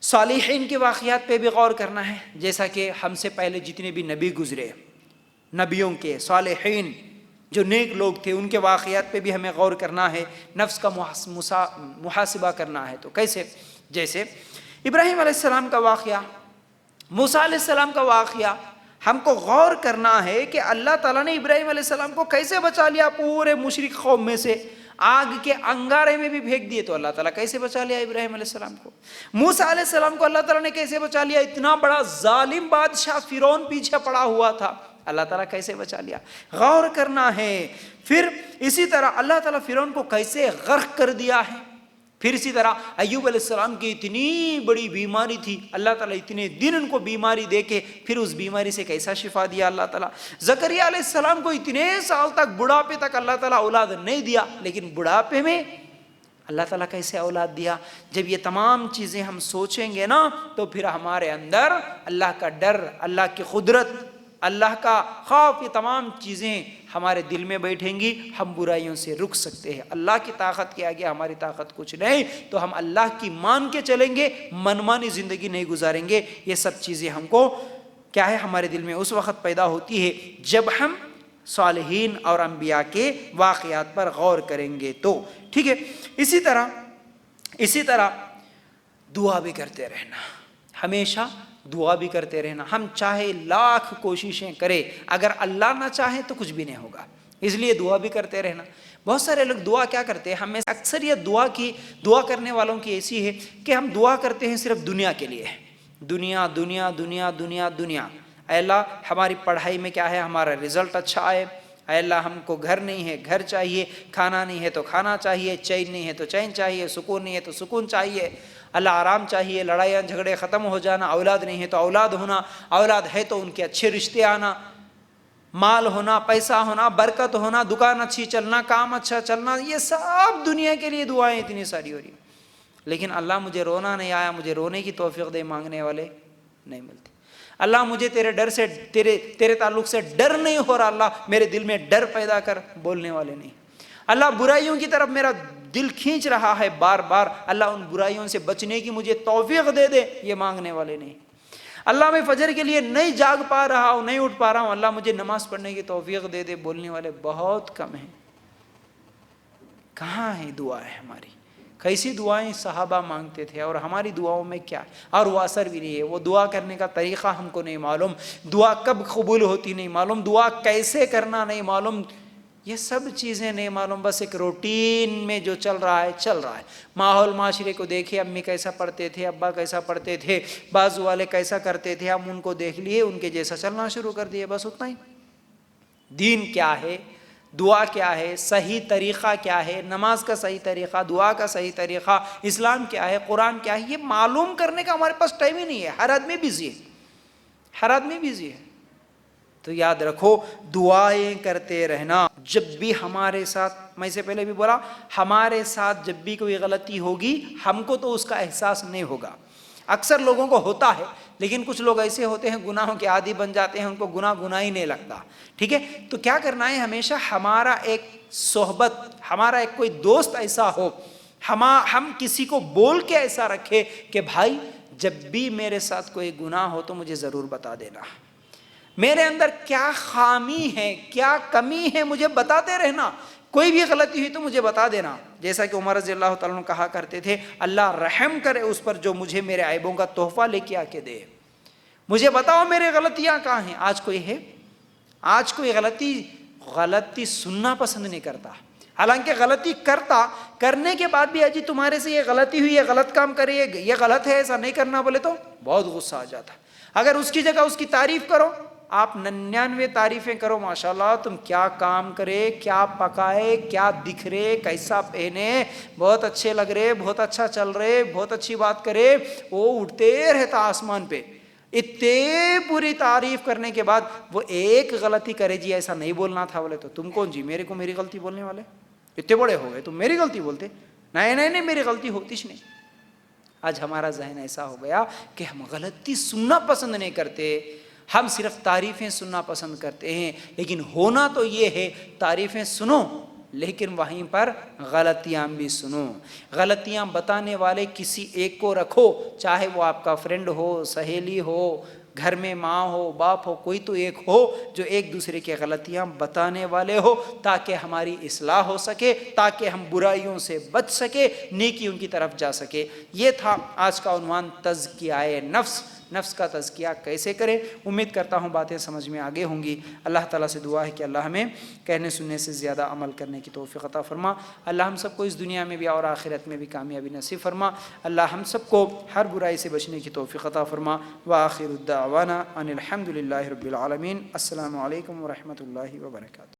صالحین کے واقعات پہ بھی غور کرنا ہے. جیسا کہ ہم سے پہلے جتنے بھی نبی گزرے, نبیوں کے صالحین جو نیک لوگ تھے, ان کے واقعات پہ بھی ہمیں غور کرنا ہے, نفس کا محاسبہ کرنا ہے. تو کیسے؟ جیسے ابراہیم علیہ السلام کا واقعہ, موسیٰ علیہ السلام کا واقعہ, ہم کو غور کرنا ہے کہ اللہ تعالیٰ نے ابراہیم علیہ السلام کو کیسے بچا لیا پورے مشرک قوم میں سے, آگ کے انگارے میں بھی پھینک دیے تو اللہ تعالیٰ کیسے بچا لیا ابراہیم علیہ السلام کو. موسیٰ علیہ السلام کو اللہ تعالیٰ نے کیسے بچا لیا, اتنا بڑا ظالم بادشاہ فرعون پیچھے پڑا ہوا تھا, اللہ تعالیٰ کیسے بچا لیا, غور کرنا ہے. پھر اسی طرح اللہ تعالیٰ فرعون کو کیسے غرق کر دیا ہے. پھر اسی طرح ایوب علیہ السلام کی اتنی بڑی بیماری تھی, اللہ تعالیٰ اتنے دن ان کو بیماری دے کے پھر اس بیماری سے کیسا شفا دیا اللہ تعالیٰ. زکریہ علیہ السلام کو اتنے سال تک, بڑھاپے تک اللہ تعالیٰ اولاد نہیں دیا, لیکن بڑھاپے میں اللہ تعالیٰ کیسے اولاد دیا. جب یہ تمام چیزیں ہم سوچیں گے نا تو پھر ہمارے اندر اللہ کا ڈر, اللہ کی قدرت, اللہ کا خوف, یہ تمام چیزیں ہمارے دل میں بیٹھیں گی. ہم برائیوں سے رک سکتے ہیں. اللہ کی طاقت کے آگے ہماری طاقت کچھ نہیں, تو ہم اللہ کی مان کے چلیں گے, منمانی زندگی نہیں گزاریں گے. یہ سب چیزیں ہم کو کیا ہے, ہمارے دل میں اس وقت پیدا ہوتی ہے جب ہم صالحین اور انبیاء کے واقعات پر غور کریں گے تو. ٹھیک ہے. اسی طرح دعا بھی کرتے رہنا, ہمیشہ دعا بھی کرتے رہنا. ہم چاہے لاکھ کوششیں کریں, اگر اللہ نہ چاہے تو کچھ بھی نہیں ہوگا, اس لیے دعا بھی کرتے رہنا. بہت سارے لوگ دعا کیا کرتے ہیں, ہمیں اکثریت دعا کرنے والوں کی ایسی ہے کہ ہم دعا کرتے ہیں صرف دنیا کے لیے, دنیا دنیا دنیا دنیا دنیا. اے اللہ ہماری پڑھائی میں کیا ہے, ہمارا رزلٹ اچھا آئے. اے اللہ ہم کو گھر نہیں ہے گھر چاہیے, کھانا نہیں ہے تو کھانا چاہیے, چین نہیں ہے تو چین چاہیے, سکون نہیں ہے تو سکون چاہیے. اللہ آرام چاہیے, لڑائیاں جھگڑے ختم ہو جانا, اولاد نہیں ہے تو اولاد ہونا, اولاد ہے تو ان کے اچھے رشتے آنا, مال ہونا, پیسہ ہونا, برکت ہونا, دکان اچھی چلنا, کام اچھا چلنا. یہ سب دنیا کے لیے دعائیں اتنی ساری ہو رہی ہیں. لیکن اللہ مجھے رونا نہیں آیا, مجھے رونے کی توفیق دے, مانگنے والے نہیں ملتے. اللہ مجھے تیرے ڈر سے, تیرے تعلق سے ڈر نہیں ہو رہا, اللہ میرے دل میں ڈر پیدا کر, بولنے والے نہیں. اللہ برائیوں کی طرف میرا دل کھینچ رہا ہے بار بار, اللہ ان برائیوں سے بچنے کی مجھے توفیق دے دے, یہ مانگنے والے نہیں. اللہ میں فجر کے لیے نہیں جاگ پا رہا ہوں, نہیں اٹھ پا رہا ہوں, اللہ مجھے نماز پڑھنے کی توفیق دے دے, بولنے والے بہت کم ہیں. کہاں ہے دعائیں ہماری؟ کیسی دعائیں صحابہ مانگتے تھے اور ہماری دعاؤں میں کیا, اور وہ اثر بھی نہیں ہے. وہ دعا کرنے کا طریقہ ہم کو نہیں معلوم, دعا کب قبول ہوتی نہیں معلوم, دعا کیسے کرنا نہیں معلوم, یہ سب چیزیں نہیں معلوم. بس ایک روٹین میں جو چل رہا ہے چل رہا ہے. ماحول معاشرے کو دیکھے, امی کیسا پڑھتے تھے, ابا کیسا پڑھتے تھے, بازو والے کیسا کرتے تھے, ہم ان کو دیکھ لیے, ان کے جیسا چلنا شروع کر دیے, بس اتنا ہی. دین کیا ہے, دعا کیا ہے, صحیح طریقہ کیا ہے, نماز کا صحیح طریقہ, دعا کا صحیح طریقہ, اسلام کیا ہے, قرآن کیا ہے, یہ معلوم کرنے کا ہمارے پاس ٹائم ہی نہیں ہے. ہر آدمی بزی ہے, ہر آدمی بزی ہے. تو یاد رکھو, دعائیں کرتے رہنا. جب بھی ہمارے ساتھ, میں سے پہلے بھی بولا, ہمارے ساتھ جب بھی کوئی غلطی ہوگی ہم کو تو اس کا احساس نہیں ہوگا. اکثر لوگوں کو ہوتا ہے, لیکن کچھ لوگ ایسے ہوتے ہیں گناہوں کے عادی بن جاتے ہیں, ان کو گناہ ہی نہیں لگتا. ٹھیک ہے. تو کیا کرنا ہے, ہمیشہ ہمارا ایک صحبت, ہمارا ایک کوئی دوست ایسا ہو, ہم کسی کو بول کے ایسا رکھے کہ بھائی جب بھی میرے ساتھ کوئی گناہ ہو تو مجھے ضرور بتا دینا, میرے اندر کیا خامی ہے، کیا کمی ہے، مجھے بتاتے رہنا، کوئی بھی غلطی ہوئی تو مجھے بتا دینا. جیسا کہ عمر رضی اللہ تعالیٰ عنہ کہا کرتے تھے، اللہ رحم کرے اس پر جو مجھے میرے عیبوں کا تحفہ لے کے آ کے دے. مجھے بتاؤ میرے غلطیاں کہاں ہیں. آج کوئی ہے؟ آج کوئی غلطی سننا پسند نہیں کرتا، حالانکہ غلطی کرنے کے بعد بھی اجی تمہارے سے یہ غلطی ہوئی، یہ غلط کام کرے، یہ غلط ہے، ایسا نہیں کرنا بولے تو بہت غصہ آ جاتا. اگر اس کی جگہ اس کی تعریف کرو، آپ 99 تعریفیں کرو، ماشاءاللہ تم کیا کام کرے، کیا پکائے، کیا دکھ رہے، کیسا پہنے، بہت اچھے لگ رہے، بہت اچھا چل رہے، بہت اچھی بات کرے، وہ اٹھتے رہتا آسمان پہ. اتنے پوری تعریف کرنے کے بعد وہ ایک غلطی کرے، جی ایسا نہیں بولنا تھا، بولے تو تم کون جی میرے کو میری غلطی بولنے والے، اتنے بڑے ہو گئے تم میری غلطی بولتے. نہیں میری غلطی ہوتی نہیں. آج ہمارا ذہن ایسا ہو گیا کہ ہم غلطی سننا پسند نہیں کرتے، ہم صرف تعریفیں سننا پسند کرتے ہیں. لیکن ہونا تو یہ ہے تعریفیں سنو لیکن وہیں پر غلطیاں بھی سنو. غلطیاں بتانے والے کسی ایک کو رکھو، چاہے وہ آپ کا فرینڈ ہو، سہیلی ہو، گھر میں ماں ہو، باپ ہو، کوئی تو ایک ہو جو ایک دوسرے کے غلطیاں بتانے والے ہو، تاکہ ہماری اصلاح ہو سکے، تاکہ ہم برائیوں سے بچ سکے، نیکیوں کی طرف جا سکے. یہ تھا آج کا عنوان، تزکیہ نفس. نفس کا تزکیہ کیسے کریں. امید کرتا ہوں باتیں سمجھ میں آگے ہوں گی. اللہ تعالیٰ سے دعا ہے کہ اللہ ہمیں کہنے سننے سے زیادہ عمل کرنے کی توفیق عطا فرما. اللہ ہم سب کو اس دنیا میں بھی اور آخرت میں بھی کامیابی نصیب فرما. اللہ ہم سب کو ہر برائی سے بچنے کی توفیق عطا فرما. وآخر الدعوانا ان الحمد للہ رب العالمین. السلام علیکم ورحمۃ اللہ وبرکاتہ.